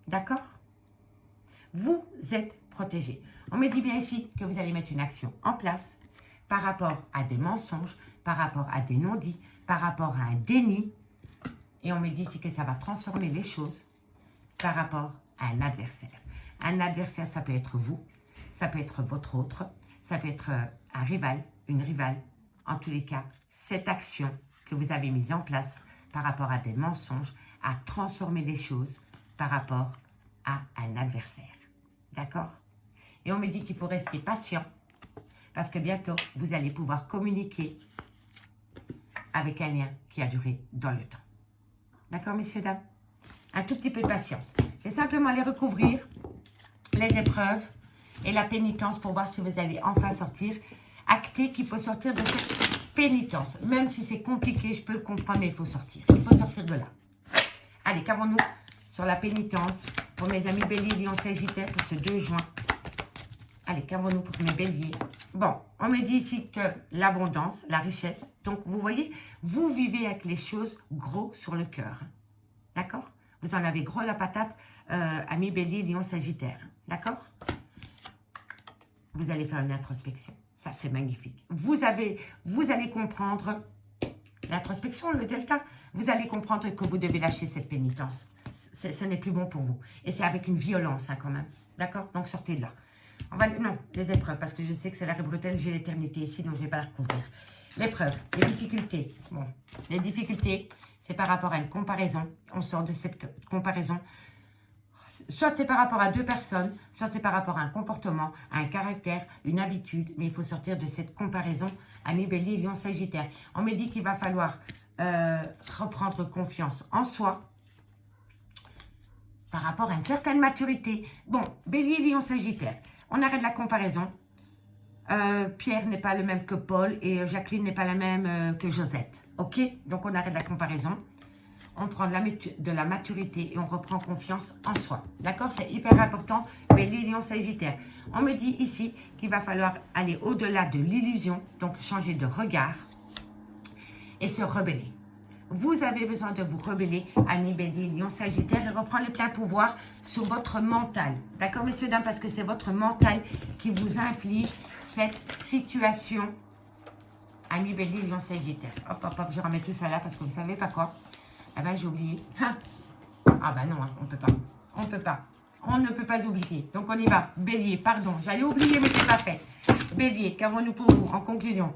D'accord? Vous êtes protégé. On me dit bien ici que vous allez mettre une action en place par rapport à des mensonges, par rapport à des non-dits, par rapport à un déni. Et on me dit ici que ça va transformer les choses par rapport à un adversaire. Un adversaire, ça peut être vous, ça peut être votre autre, ça peut être un rival, une rivale. En tous les cas, cette action que vous avez mise en place par rapport à des mensonges a transformé les choses par rapport à un adversaire. D'accord? Et on me dit qu'il faut rester patient parce que bientôt, vous allez pouvoir communiquer avec un lien qui a duré dans le temps. D'accord, messieurs, dames? Un tout petit peu de patience. Je vais simplement aller recouvrir les épreuves et la pénitence pour voir si vous allez enfin sortir. Acter qu'il faut sortir de cette pénitence. Même si c'est compliqué, je peux le comprendre, mais il faut sortir. Il faut sortir de là. Allez, qu'avons-nous sur la pénitence pour mes amis Bélier, Lion, Sagittaire pour ce 2 juin? Allez, qu'avons-nous pour mes béliers? Bon, on me dit ici que l'abondance, la richesse. Donc, vous voyez, vous vivez avec les choses gros sur le cœur. D'accord? Vous en avez gros la patate, amis bélier, lion, sagittaire. D'accord? Vous allez faire une introspection. Ça, c'est magnifique. Vous allez comprendre l'introspection, le delta. Vous allez comprendre que vous devez lâcher cette pénitence. Ce n'est plus bon pour vous. Et c'est avec une violence, hein, quand même. D'accord? Donc, sortez de là. Non, les épreuves, parce que je sais que c'est l'arrêt brutal, j'ai l'éternité ici, donc je ne vais pas la recouvrir. L'épreuve, les difficultés. Bon, les difficultés, c'est par rapport à une comparaison. On sort de cette comparaison. Soit c'est par rapport à 2 personnes, soit c'est par rapport à un comportement, à un caractère, une habitude. Mais il faut sortir de cette comparaison, amis bélier, lion, sagittaire. On me dit qu'il va falloir reprendre confiance en soi, par rapport à une certaine maturité. Bon, bélier, lion, sagittaire. On arrête la comparaison. Pierre n'est pas le même que Paul et Jacqueline n'est pas la même que Josette. Ok? Donc, on arrête la comparaison. On prend de la maturité et on reprend confiance en soi. D'accord? C'est hyper important. Bélier, Lion, Sagittaire. On me dit ici qu'il va falloir aller au-delà de l'illusion. Donc, changer de regard et se rebeller. Vous avez besoin de vous rebeller, amis Bélier, Lion, Sagittaire, et reprendre le plein pouvoir sur votre mental. D'accord, messieurs, dames, parce que c'est votre mental qui vous inflige cette situation. Amis Bélier, Lion, Sagittaire. Hop, hop, hop, je remets tout ça là parce que vous ne savez pas quoi. Ah ben, j'ai oublié. Ah ben non, hein, on ne peut pas. On ne peut pas. On ne peut pas oublier. Donc, on y va. Bélier, pardon. J'allais oublier, mais ce n'est pas fait. Bélier, qu'avons-nous pour vous en conclusion?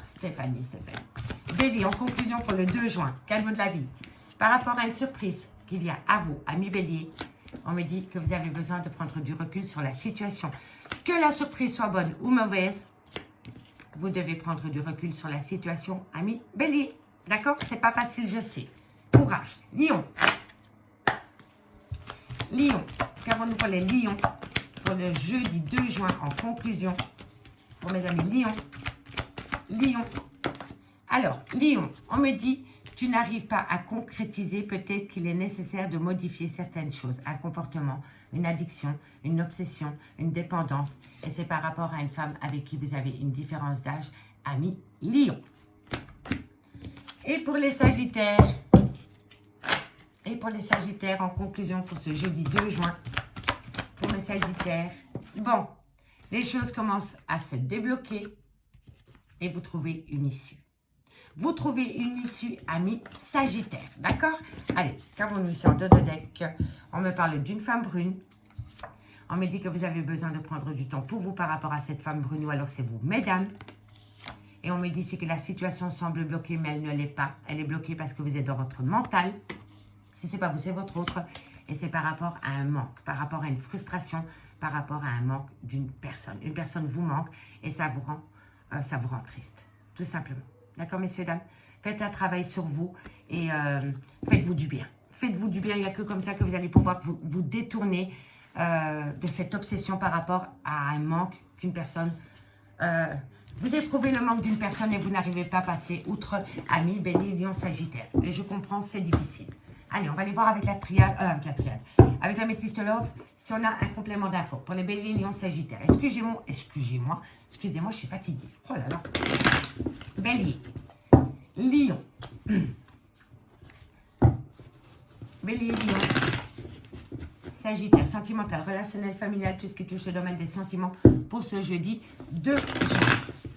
Stéphanie. Bélier, en conclusion pour le 2 juin, cadeau de la vie. Par rapport à une surprise qui vient à vous, amis Bélier, on me dit que vous avez besoin de prendre du recul sur la situation. Que la surprise soit bonne ou mauvaise, vous devez prendre du recul sur la situation, amis Bélier. D'accord? C'est pas facile, je sais. Courage. Lion. Lion. Qu'avons-nous pour les lions pour le jeudi 2 juin en conclusion pour mes amis Lion. Lion. Alors, Lion, on me dit, tu n'arrives pas à concrétiser, peut-être qu'il est nécessaire de modifier certaines choses, un comportement, une addiction, une obsession, une dépendance. Et c'est par rapport à une femme avec qui vous avez une différence d'âge, ami Lion. Et pour les Sagittaires, en conclusion pour ce jeudi 2 juin, pour les Sagittaires, bon, les choses commencent à se débloquer et vous trouvez une issue. Vous trouvez une issue, amis Sagittaire. D'accord? Allez, qu'avons-nous ici en dos de deck? On me parle d'une femme brune. On me dit que vous avez besoin de prendre du temps pour vous par rapport à cette femme brune, ou alors c'est vous, mesdames. Et on me dit ici que la situation semble bloquée, mais elle ne l'est pas. Elle est bloquée parce que vous êtes dans votre mental. Si ce n'est pas vous, c'est votre autre. Et c'est par rapport à un manque, par rapport à une frustration, par rapport à un manque d'une personne. Une personne vous manque et ça vous rend triste, tout simplement. D'accord, messieurs, dames? Faites un travail sur vous et faites-vous du bien. Faites-vous du bien, il n'y a que comme ça que vous allez pouvoir vous détourner de cette obsession par rapport à un manque qu'une personne... vous éprouvez le manque d'une personne et vous n'arrivez pas à passer outre Amis, Bélier, Lion, Sagittaire. Et je comprends, c'est difficile. Allez, on va aller voir avec la triade, avec la métiste love, si on a un complément d'infos pour les Béliers, Lion, Sagittaire. Excusez-moi, je suis fatiguée. Oh là là. Bélier, Lion, Bélier, Lion, Sagittaire, sentimental, relationnel, familial, tout ce qui touche le domaine des sentiments pour ce jeudi 2 juin.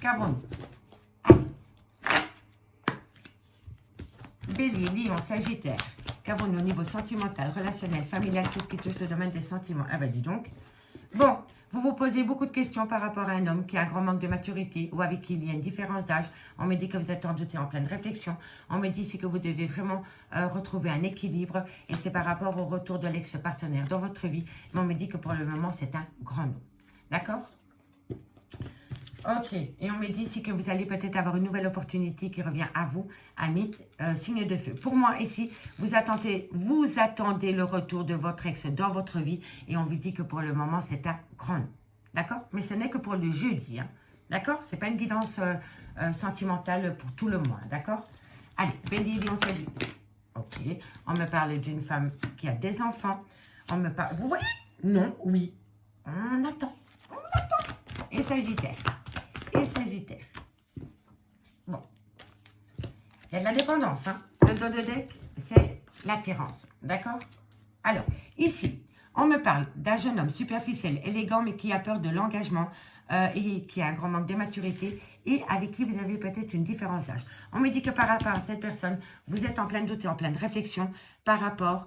Qu'avons-nous? Bélier, Lion, Sagittaire. Qu'avons-nous au niveau sentimental, relationnel, familial, tout ce qui touche le domaine des sentiments? Ah ben dis donc. Bon, vous vous posez beaucoup de questions par rapport à un homme qui a un grand manque de maturité ou avec qui il y a une différence d'âge. On me dit que vous êtes en doute et en pleine réflexion. On me dit ici que vous devez vraiment retrouver un équilibre et c'est par rapport au retour de l'ex-partenaire dans votre vie. Mais on me dit que pour le moment, c'est un grand non. D'accord? Ok, et on me dit ici que vous allez peut-être avoir une nouvelle opportunité qui revient à vous, amis, signe de feu. Pour moi, ici, vous attendez le retour de votre ex dans votre vie et on vous dit que pour le moment, c'est un grand non. D'accord? Mais ce n'est que pour le jeudi, hein. D'accord? Ce n'est pas une guidance sentimentale pour tout le mois. D'accord? Allez, Bélier, Lion, Sagittaire. Ok. On me parle d'une femme qui a des enfants. On me parle... Vous voyez? Non, oui. On attend. On attend. Et Sagittaire. Et Sagittaire. Bon. Il y a de la dépendance. Hein? Le dos de deck, c'est l'attirance. D'accord? Alors, ici, on me parle d'un jeune homme superficiel, élégant, mais qui a peur de l'engagement et qui a un grand manque de maturité et avec qui vous avez peut-être une différence d'âge. On me dit que par rapport à cette personne, vous êtes en plein doute et en pleine réflexion par rapport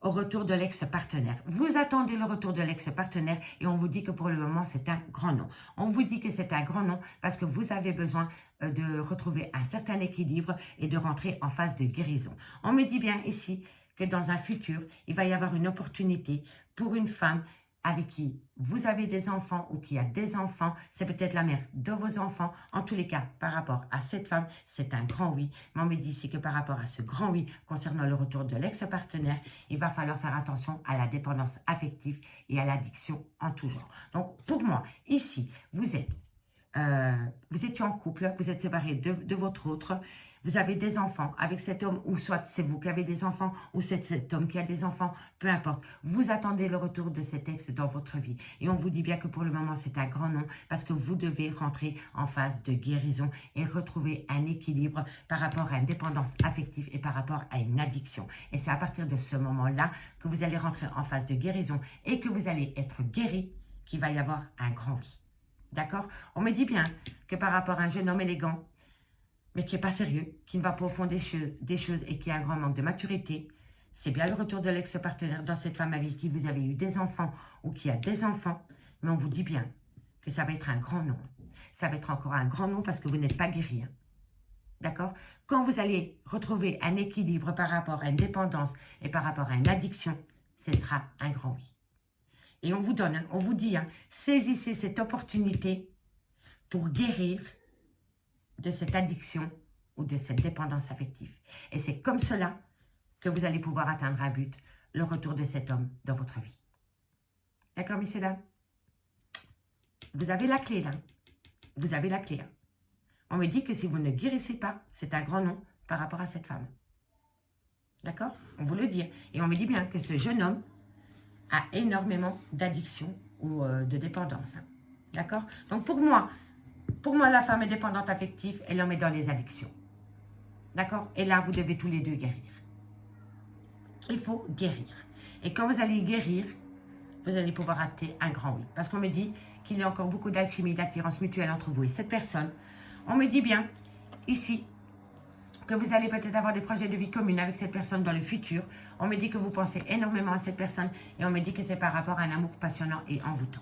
au retour de l'ex-partenaire. Vous attendez le retour de l'ex-partenaire et on vous dit que pour le moment, c'est un grand non. On vous dit que c'est un grand non parce que vous avez besoin de retrouver un certain équilibre et de rentrer en phase de guérison. On me dit bien ici que dans un futur, il va y avoir une opportunité pour une femme avec qui vous avez des enfants ou qui a des enfants, c'est peut-être la mère de vos enfants. En tous les cas, par rapport à cette femme, c'est un grand oui. Mais on me dit ici que par rapport à ce grand oui, concernant le retour de l'ex-partenaire, il va falloir faire attention à la dépendance affective et à l'addiction en tout genre. Donc, pour moi, ici, vous étiez en couple, vous êtes séparés de votre autre, vous avez des enfants avec cet homme, ou soit c'est vous qui avez des enfants, ou c'est cet homme qui a des enfants, peu importe. Vous attendez le retour de cet ex dans votre vie. Et on vous dit bien que pour le moment, c'est un grand non, parce que vous devez rentrer en phase de guérison et retrouver un équilibre par rapport à une dépendance affective et par rapport à une addiction. Et c'est à partir de ce moment-là que vous allez rentrer en phase de guérison et que vous allez être guéri qu'il va y avoir un grand oui. D'accord? On me dit bien que par rapport à un jeune homme élégant, mais qui n'est pas sérieux, qui ne va pas au fond des choses et qui a un grand manque de maturité, c'est bien le retour de l'ex-partenaire dans cette femme avec qui vous avez eu des enfants ou qui a des enfants, mais on vous dit bien que ça va être un grand non. Ça va être encore un grand non parce que vous n'êtes pas guéri. Hein. D'accord? Quand vous allez retrouver un équilibre par rapport à une dépendance et par rapport à une addiction, ce sera un grand oui. Et on vous donne, on vous dit, saisissez cette opportunité pour guérir de cette addiction ou de cette dépendance affective. Et c'est comme cela que vous allez pouvoir atteindre un but, le retour de cet homme dans votre vie. D'accord, messieurs, dames? Vous avez la clé, là. Vous avez la clé. Hein. On me dit que si vous ne guérissez pas, c'est un grand non par rapport à cette femme. D'accord? On vous le dit. Et on me dit bien que ce jeune homme a énormément d'addiction ou de dépendance. Hein. D'accord? Donc, pour moi, la femme est dépendante affective et l'homme est dans les addictions. D'accord? Et là, vous devez tous les deux guérir. Il faut guérir. Et quand vous allez guérir, vous allez pouvoir acter un grand oui. Parce qu'on me dit qu'il y a encore beaucoup d'alchimie, d'attirance mutuelle entre vous et cette personne. On me dit bien, ici, que vous allez peut-être avoir des projets de vie communs avec cette personne dans le futur. On me dit que vous pensez énormément à cette personne et on me dit que c'est par rapport à un amour passionnant et envoûtant.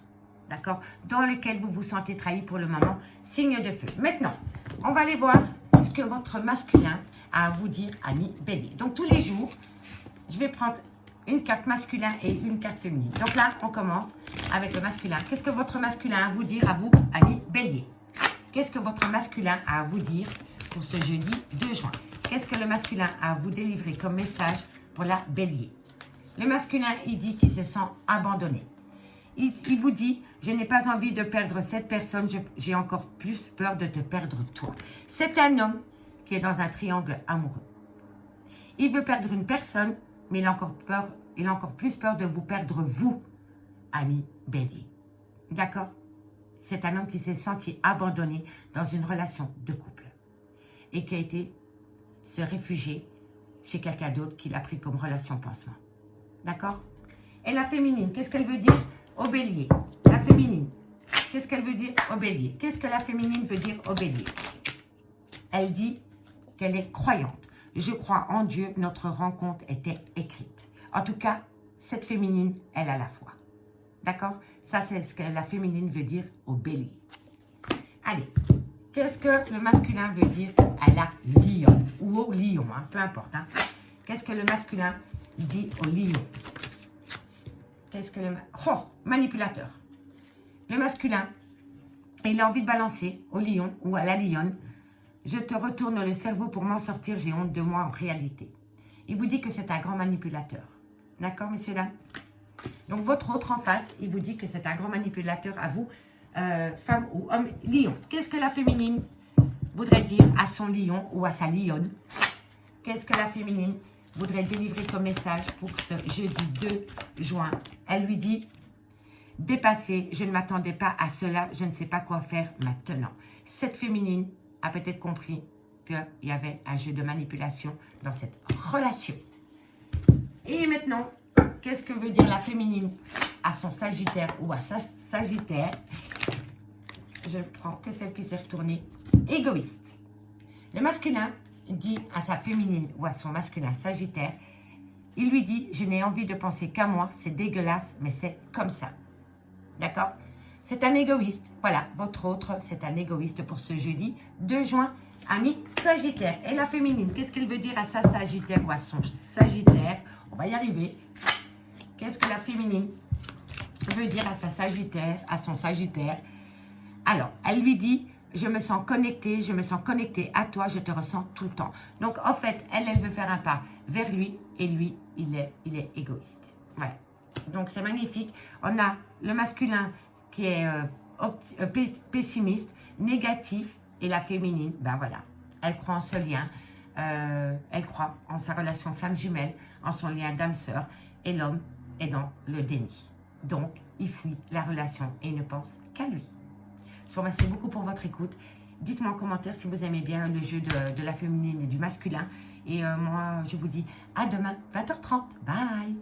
D'accord? Dans lequel vous vous sentez trahi pour le moment. Signe de feu. Maintenant, on va aller voir ce que votre masculin a à vous dire, ami Bélier. Donc, tous les jours, je vais prendre une carte masculin et une carte féminine. Donc là, on commence avec le masculin. Qu'est-ce que votre masculin a à vous dire, à vous, ami Bélier? Qu'est-ce que votre masculin a à vous dire pour ce jeudi 2 juin? Qu'est-ce que le masculin a à vous délivrer comme message pour la Bélier? Le masculin, il dit qu'il se sent abandonné. Il vous dit, je n'ai pas envie de perdre cette personne, j'ai encore plus peur de te perdre toi. C'est un homme qui est dans un triangle amoureux. Il veut perdre une personne, mais il a encore plus peur de vous perdre vous, ami Bélier. D'accord? C'est un homme qui s'est senti abandonné dans une relation de couple et qui a été se réfugier chez quelqu'un d'autre qu'il a pris comme relation pansement. D'accord? Et la féminine, qu'est-ce qu'elle veut dire au Bélier? La féminine, qu'est-ce qu'elle veut dire au Bélier? Qu'est-ce que la féminine veut dire au Bélier? Elle dit qu'elle est croyante. Je crois en Dieu, notre rencontre était écrite. En tout cas, cette féminine, elle a la foi. D'accord? Ça, c'est ce que la féminine veut dire au Bélier. Allez, qu'est-ce que le masculin veut dire à la lionne ou au lion, hein, peu importe. Hein. Qu'est-ce que le masculin dit au lion? Qu'est-ce que le... Oh, manipulateur. Le masculin, il a envie de balancer au lion ou à la lionne. Je te retourne le cerveau pour m'en sortir, j'ai honte de moi en réalité. Il vous dit que c'est un grand manipulateur. D'accord, messieurs, dames? Donc, votre autre en face, il vous dit que c'est un grand manipulateur à vous femme ou homme lion. Qu'est-ce que la féminine voudrait dire à son lion ou à sa lionne? Qu'est-ce que la féminine voudrait délivrer comme message pour ce jeudi 2 juin? Elle lui dit: dépassé, je ne m'attendais pas à cela, je ne sais pas quoi faire maintenant. Cette féminine a peut-être compris qu'il y avait un jeu de manipulation dans cette relation. Et maintenant, qu'est-ce que veut dire la féminine à son sagittaire ou à sa sagittaire? Je prends que celle qui s'est retournée. Égoïste. Le masculin dit à sa féminine ou à son masculin sagittaire, il lui dit: je n'ai envie de penser qu'à moi, c'est dégueulasse, mais c'est comme ça. D'accord? C'est un égoïste. Voilà, votre autre, c'est un égoïste pour ce jeudi 2 juin, ami sagittaire. Et la féminine, qu'est-ce qu'elle veut dire à sa sagittaire ou à son sagittaire? On va y arriver. Qu'est-ce que la féminine veut dire à sa sagittaire, à son sagittaire? Alors, elle lui dit: je me sens connectée à toi, je te ressens tout le temps. Donc, en fait, elle veut faire un pas vers lui, et lui, il est égoïste. Ouais. Donc, c'est magnifique. On a le masculin qui est pessimiste, négatif, et la féminine, ben voilà, elle croit en ce lien, elle croit en sa relation flamme jumelle, en son lien d'âme-sœur, et l'homme est dans le déni. Donc, il fuit la relation et il ne pense qu'à lui. Je vous remercie beaucoup pour votre écoute. Dites-moi en commentaire si vous aimez bien le jeu de la féminine et du masculin. Et moi, je vous dis à demain, 20h30. Bye!